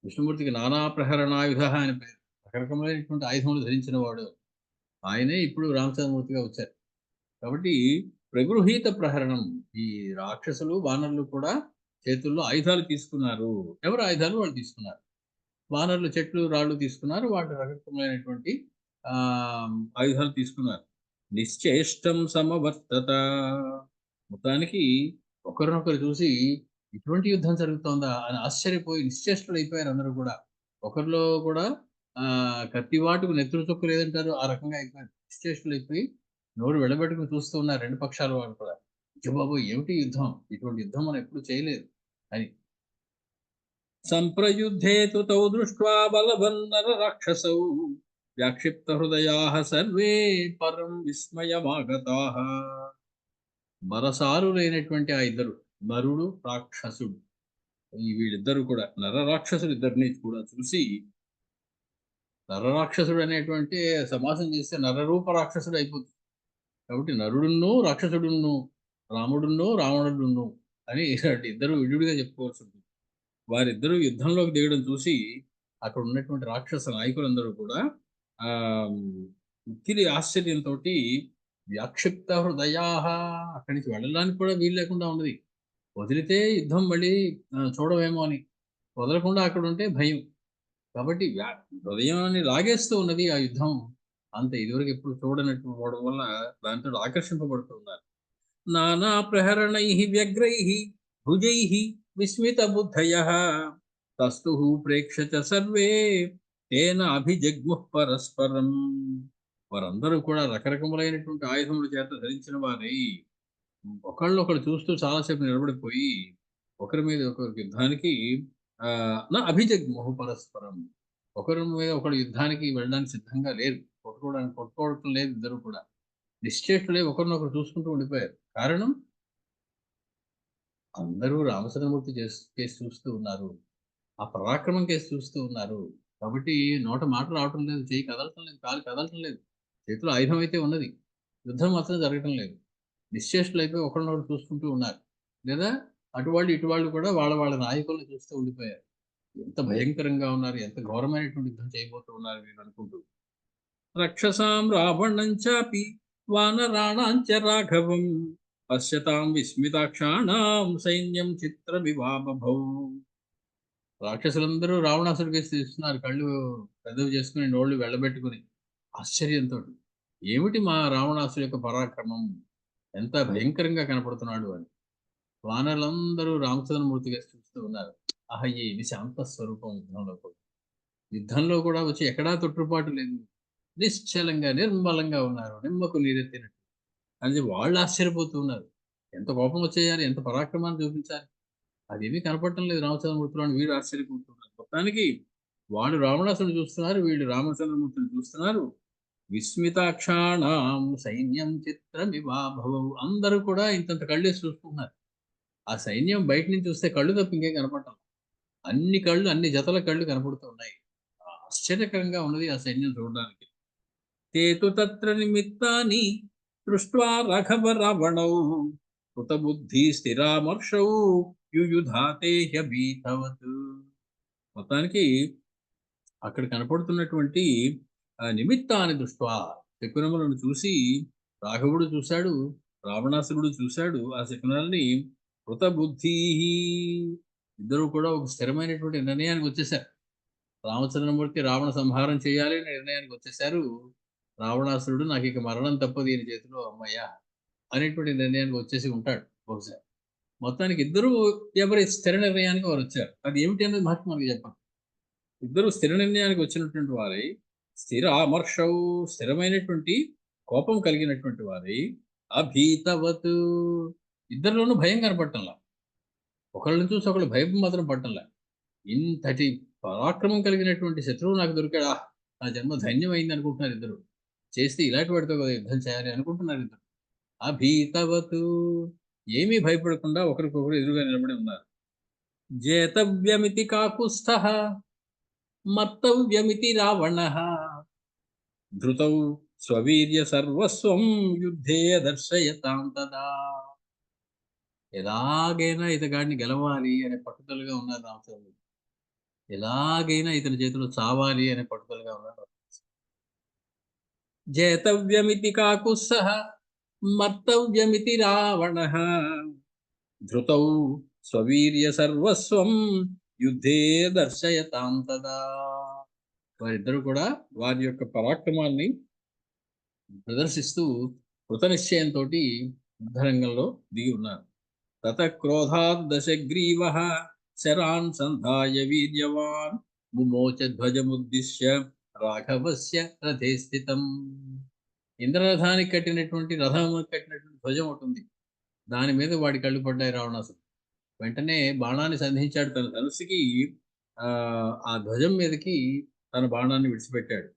విష్ణుమూర్తికి నానా ప్రహరణాయుధ అని పేరు. రకరకమైనటువంటి ఆయుధములు ధరించిన వాడు ఆయనే ఇప్పుడు రామచంద్రమూర్తిగా వచ్చారు. కాబట్టి ప్రగృహీత ప్రహరణం, ఈ రాక్షసులు వానరులు కూడా చేతుల్లో ఆయుధాలు తీసుకున్నారు. ఎవరు ఆయుధాలు వాళ్ళు తీసుకున్నారు. వానరులు చెట్లు రాళ్ళు తీసుకున్నారు, వాటి రకరకమైనటువంటి ఆ ఆయుధాలు తీసుకున్నారు. నిశ్చేష్టం సమవర్తత, మొత్తానికి ఒకరినొకరు చూసి ఇటువంటి యుద్ధం జరుగుతోందా అని ఆశ్చర్యపోయి నిశ్చేష్టులు అయిపోయారు అందరూ కూడా. ఒకరిలో కూడా కత్తివాటుకు నెత్తురు చొక్కు లేదంటారు, ఆ రకంగా అయిపోయారు. నిశ్చేష్టులు అయిపోయి నోరు వెళ్ళబెట్టుకుని చూస్తూ ఉన్నారు రెండు పక్షాల వాళ్ళు కూడా. అయ్య బాబోయ్! ఏమిటి యుద్ధం? ఇటువంటి యుద్ధం మనం ఎప్పుడు చేయలేదు అని. సంప్రయుద్ధే తు తౌ దృష్ట్వా బలవన్నర రాక్షసౌ వ్యాక్షిప్త హృదయాః సర్వే పరం విస్మయమాగతాః. బలసారులైనటువంటి ఆ ఇద్దరు, నరుడు రాక్షసుడు, ఈ వీళ్ళిద్దరూ కూడా నర రాక్షసులు ఇద్దరిని కూడా చూసి, నరరాక్షసుడు అనేటువంటి సమాసం చేస్తే నరరూప రాక్షసుడు అయిపోతుంది. కాబట్టి నరుడును రాక్షసుడును, రాముడును రావణుడును అని ఇలాంటి ఇద్దరు విడివిడిగా చెప్పుకోవాల్సి ఉంటుంది. వారిద్దరూ యుద్ధంలోకి దిగడం చూసి అక్కడ ఉన్నటువంటి రాక్షస నాయకులందరూ కూడా ఆ మిక్కిలి ఆశ్చర్యంతో వ్యాక్షిప్త హృదయాః, అక్కడి నుంచి వెళ్ళడానికి కూడా వీలు లేకుండా ఉన్నది. వదిలితే యుద్ధం మళ్ళీ చూడవేమో అని, వదలకుండా అక్కడ ఉంటే భయం. కాబట్టి హృదయాన్ని లాగేస్తూ ఉన్నది ఆ యుద్ధం. అంత ఇదివరకు ఎప్పుడు చూడనట్టు పోవడం వల్ల దాంతో ఆకర్షింపబడుతున్నారు. నానా ప్రహరణై వ్యగ్రై భుజై విస్మిత బుద్ధయ తస్తు ప్రేక్ష చ సర్వే తేన అభిజగ్ముః పరస్పరం. వారందరూ కూడా రకరకములైనటువంటి ఆయుధముల చేత ధరించిన వారై ఒకళ్ళొకళ్ళు చూస్తూ చాలాసేపు నిలబడిపోయి ఒకరి మీద ఒకరికి యుద్ధానికి నా అభిజగ్ముః పరస్పరం, ఒకరి మీద ఒకరు యుద్ధానికి వెళ్ళడానికి సిద్ధంగా లేరు. కొట్టుకోవడం లేదు ఇద్దరు కూడా. నిశ్చేష్టులై ఒకరినొకరు చూసుకుంటూ ఉండిపోయారు. కారణం అందరూ రామచంద్రమూర్తి కేసి చూస్తూ ఉన్నారు. ఆ పరాక్రమం కేసి చూస్తూ ఉన్నారు. కాబట్టి నోట మాట రావటం లేదు. చెయ్యి కదలటం లేదు. కాలు కదలటం లేదు. చేతిలో ఆయుధం అయితే ఉన్నది. యుద్ధం మాత్రం జరగటం లేదు. నిశ్చేష్టులైపోయి ఒకరినొకరు చూసుకుంటూ ఉన్నారు. లేదా అటువాళ్ళు, ఇటువాళ్ళు కూడా వాళ్ళ వాళ్ళ నాయకుల్ని చూస్తూ ఉండిపోయారు. ఎంత భయంకరంగా ఉన్నారు. ఎంత ఘోరమైనటువంటి యుద్ధం చేయబోతూ ఉన్నారు వీళ్ళు అనుకుంటూ. రక్షసాం రావణం చాపి వానరాణాం చ రాఘవం పశ్యతాం విస్మితాక్షాణాం సైన్యం చిత్రమివాబభౌ. రాక్షసులందరూ రావణాసుడి కేసి చూస్తున్నారు. కళ్ళు పెద్దవి చేసుకుని, నోళ్ళు వెళ్ళబెట్టుకుని ఆశ్చర్యంతోటి. ఏమిటి మా రావణాసుడి యొక్క పరాక్రమం? ఎంత భయంకరంగా కనపడుతున్నాడు అని. వానరులందరూ రామచంద్రమూర్తి కేసి చూస్తూ ఉన్నారు. ఆహా! ఇది శాంత స్వరూపం యుద్ధంలో కూడా. యుద్ధంలో కూడా వచ్చి ఎక్కడా తొట్టుపాటు లేదు. నిశ్చలంగా, నిర్మలంగా ఉన్నారు. నిమ్మకు నీరెత్తినట్టు. అని వాళ్ళు ఆశ్చర్యపోతూ ఉన్నారు. ఎంత కోపం వచ్చేయాలి? ఎంత పరాక్రమాన్ని చూపించాలి? అదేమీ కనపడటం లేదు రామచంద్రమూర్తిలో అని వీళ్ళు ఆశ్చర్యపోతున్నారు. మొత్తానికి వాళ్ళు రావణాసురుడిని చూస్తున్నారు. వీళ్ళు రామచంద్రమూర్తిని చూస్తున్నారు. విస్మితాక్షాణాం సైన్యం చిత్రమివాభవౌ. అందరూ కూడా ఇంతంత కళ్ళేసి చూసుకుంటున్నారు. ఆ సైన్యం బయట నుంచి చూస్తే కళ్ళు తప్ప ఇంకేం కనపడటం. అన్ని కళ్ళు, అన్ని జతల కళ్ళు కనపడుతూ ఉన్నాయి. ఆశ్చర్యకరంగా ఉన్నది ఆ సైన్యం చూడడానికి. ते तु तत्र निमित्तानि दृष्ट्वा राघवरावणौ कृतबुद्धिस्थिरामर्षौ युयुधाते హ్యభీతవత్. మొత్తానికి అక్కడ కనపడుతున్నటువంటి నిమిత్తాన్ని దృష్ట్వా శకునములను చూసి రాఘవుడు చూశాడు, రావణాసురుడు చూశాడు ఆ శకునాలని. కృతబుద్ధి, ఇద్దరు కూడా ఒక స్థిరమైనటువంటి నిర్ణయానికి వచ్చేశారు. రామచంద్రమూర్తి రావణ సంహారం చేయాలి అనే నిర్ణయానికి వచ్చేశారు. రావణాసురుడు నాకిక మరణం తప్పదు ఈయన చేతిలో అమ్మయ్య! అనేటువంటి నిర్ణయానికి వచ్చేసి ఉంటాడు బహుశా. మొత్తానికి ఇద్దరూ ఎవరి స్థిర నిర్ణయానికి వారొచ్చారు. అది ఏమిటి అనేది మహర్షి మనకి చెప్పరు. ఇద్దరు స్థిర నిర్ణయానికి వచ్చినటువంటి వారై, స్థిర అమర్షౌ, స్థిరమైనటువంటి కోపం కలిగినటువంటి వారై, అభీతవత్, ఇద్దరిలోనూ భయం కనపడటంలా. ఒకళ్ళని చూసి ఒకళ్ళు భయం మాత్రం పడటంలా. ఇంతటి పరాక్రమం కలిగినటువంటి శత్రువు నాకు దొరికాడా! నా జన్మ ధన్యమైంది అనుకుంటున్నారు ఇద్దరు. చేస్తే ఇలాంటి వాడితో కదా యుద్ధం చేయాలి అనుకుంటున్నారు ఇద్దరు. అభీతవతు, ఏమీ భయపడకుండా ఒకరికొకరు ఎదురుగా నిలబడి ఉన్నారు. జేతవ్యమితి కాకుస్థః మర్తవ్యమితి రావణః ధృతౌ స్వవీర్య సర్వస్వం యుద్ధే దర్శయతాం తదా. ఎలాగైనా ఇతగాడిని గెలవాలి అనే పట్టుదలగా ఉన్నారు రామచంద్రుడు. ఎలాగైనా ఇతని చేతిలో చావాలి అనే పట్టుదలగా ఉన్నారు. జేతవ్యమితి కాకుత్సః మర్తవ్యమితి రావణః ధృతౌ స్వవీర్య సర్వస్వం యుద్ధే దర్శయతాం తదా. వారిద్దరూ కూడా వారి యొక్క పరాక్రమాన్ని ప్రదర్శిస్తూ కృతనిశ్చయంతోటి యుద్ధరంగంలో దిగి ఉన్నారు. తత క్రోధాద్ దశగ్రీవః శరాన్ సంధాయ వీర్యవాన్ ముమోచ ధ్వజముద్దిశ్య రాఘవస్య రథే స్థితం. ఇంద్రరథానికి కట్టినటువంటి ధ్వజం ఒకటి ఉంది. దాని మీద వాడి కళ్ళు పడ్డాయి రావణాసుడు. వెంటనే బాణాన్ని సంధించాడు తన ధనుస్సుకి. ఆ ధ్వజం మీదకి తన బాణాన్ని విడిచిపెట్టాడు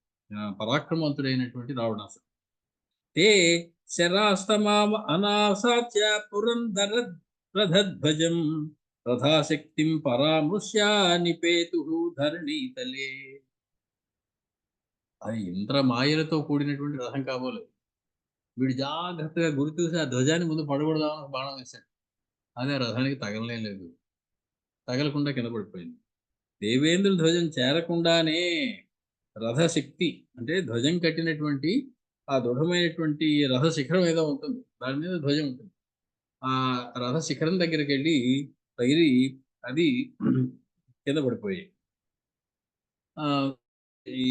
పరాక్రమవంతుడైనటువంటి రావణాసుడు. తే శరాస్తమావ అనాసాచ్య పురంధర రథధ్వజం రథాశక్తిం పరామృశ్య నిపేతుః ధరణీతలే. అది ఇంద్ర మాయలతో కూడినటువంటి రథం కాబోలు. వీడు జాగ్రత్తగా గురి చూసి ఆ ధ్వజాన్ని ముందు పడగొడదామని బాణం వేశాడు. అది ఆ రథానికి తగలనే లేదు. తగలకుండా కింద పడిపోయింది. దేవేంద్రుని ధ్వజం చేరకుండానే రథశక్తి అంటే ధ్వజం కట్టినటువంటి ఆ దృఢమైనటువంటి రథ శిఖరం ఏదో ఉంటుంది. దాని మీద ధ్వజం ఉంటుంది. ఆ రథ శిఖరం దగ్గరికెళ్ళి తగిలి అది కింద పడిపోయాయి. ఈ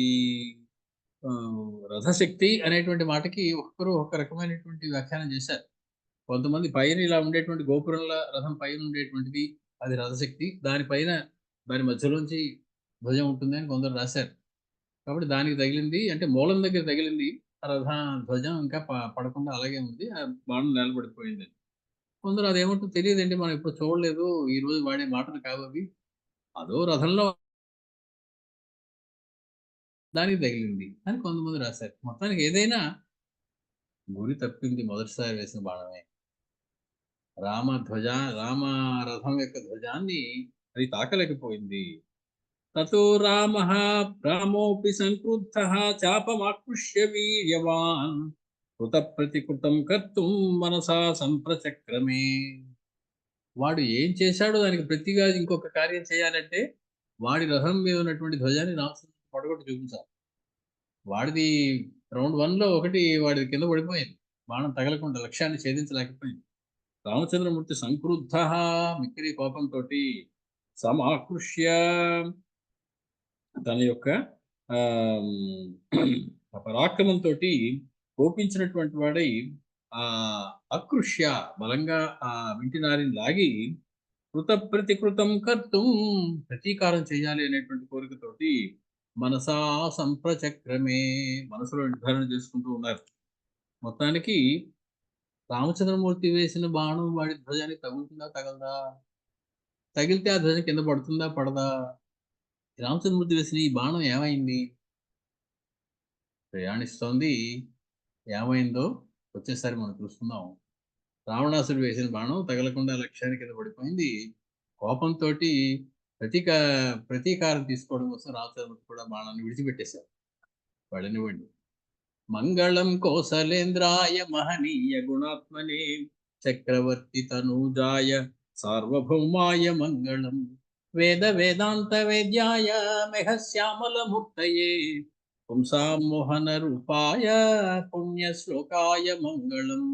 రథశక్తి అనేటువంటి మాటకి ఒక్కొక్కరు ఒక రకమైనటువంటి వ్యాఖ్యానం చేశారు. కొంతమంది పైన ఇలా ఉండేటువంటి గోపురంలో రథం పైన ఉండేటువంటిది అది రథశక్తి. దానిపైన దాని మధ్యలోంచి ధ్వజం ఉంటుంది అని కొందరు రాశారు. కాబట్టి దానికి తగిలింది అంటే మూలం దగ్గర తగిలింది. ఆ ధ్వజం ఇంకా పడకుండా అలాగే ఉంది. ఆ బాణం నిలబడిపోయింది. కొందరు అదేమంటో తెలియదండి. మనం ఎప్పుడు చూడలేదు. ఈ రోజు వాడే మాటలు కావవి. అదో రథంలో దానికి తగిలింది అని కొంతమంది రాశారు. మొత్తానికి ఏదైనా గురి తప్పింది మొదటిసారి వేసిన బాణమే. రామ రథం యొక్క ధ్వజాన్ని అది తాకలేకపోయింది. తతో రామోపి సంక్రుద్ధః చాపమాకృష్య వీర్యవాన్ కృతప్రతికృతం కర్తుం మనసా సంప్రచక్రమే. వాడు ఏం చేశాడో దానికి ప్రతిగా ఇంకొక కార్యం చేయాలంటే, వాడి రథం మీద ఉన్నటువంటి ధ్వజాన్ని రామచంద్రుడికి పడగొట్టి చూపించాలి. వాడిది రౌండ్ 1లో ఒకటి వాడిది కింద పడిపోయింది. బాణం తగలకుండా లక్ష్యాన్ని ఛేదించలేకపోయింది. రామచంద్రమూర్తి సంక్రుద్ధః మిక్కిలి కోపంతోటి సమాకృష్య తన యొక్క పరాక్రమంతోటి కోపించినటువంటి వాడై అకృష్య బలంగా ఆ వింటినారిని లాగి ప్రతికృతం కర్తుం ప్రతీకారం చేయాలి అనేటువంటి కోరికతోటి మనసా సంప్రచక్రమే మనసులో నిర్ధారణ చేసుకుంటూ ఉన్నారు. మొత్తానికి రామచంద్రమూర్తి వేసిన బాణం వాడి ధ్వజానికి తగులుతుందా తగలదా? తగిలితే ఆ ధ్వజం కింద పడుతుందా పడదా? రామచంద్రమూర్తి వేసిన ఈ బాణం ఏమైంది? ప్రయాణిస్తోంది. ఏమైందో వచ్చేసారి మనం చూసుకుందాం. రావణాసురుడు వేసిన బాణం తగలకుండా లక్ష్యాన్ని కింద పడిపోయింది. కోపంతోటి ప్రతీకా ప్రతీకారం తీసుకోవడం కోసం రామచంద్రమూర్తి కూడా బాణాన్ని విడిచిపెట్టేశారు. వెళ్ళనివ్వండి. మంగళం కోసలేంద్రాయ మహనీయ గుణాత్మనే చక్రవర్తి తనూజాయ సార్వభౌమాయ మంగళం వేద వేదాంత వేద్యాయ మెఘశ్యామల మూర్తయే పుంసాం మోహన రూపాయ పుణ్య శ్లోకాయ మంగళం.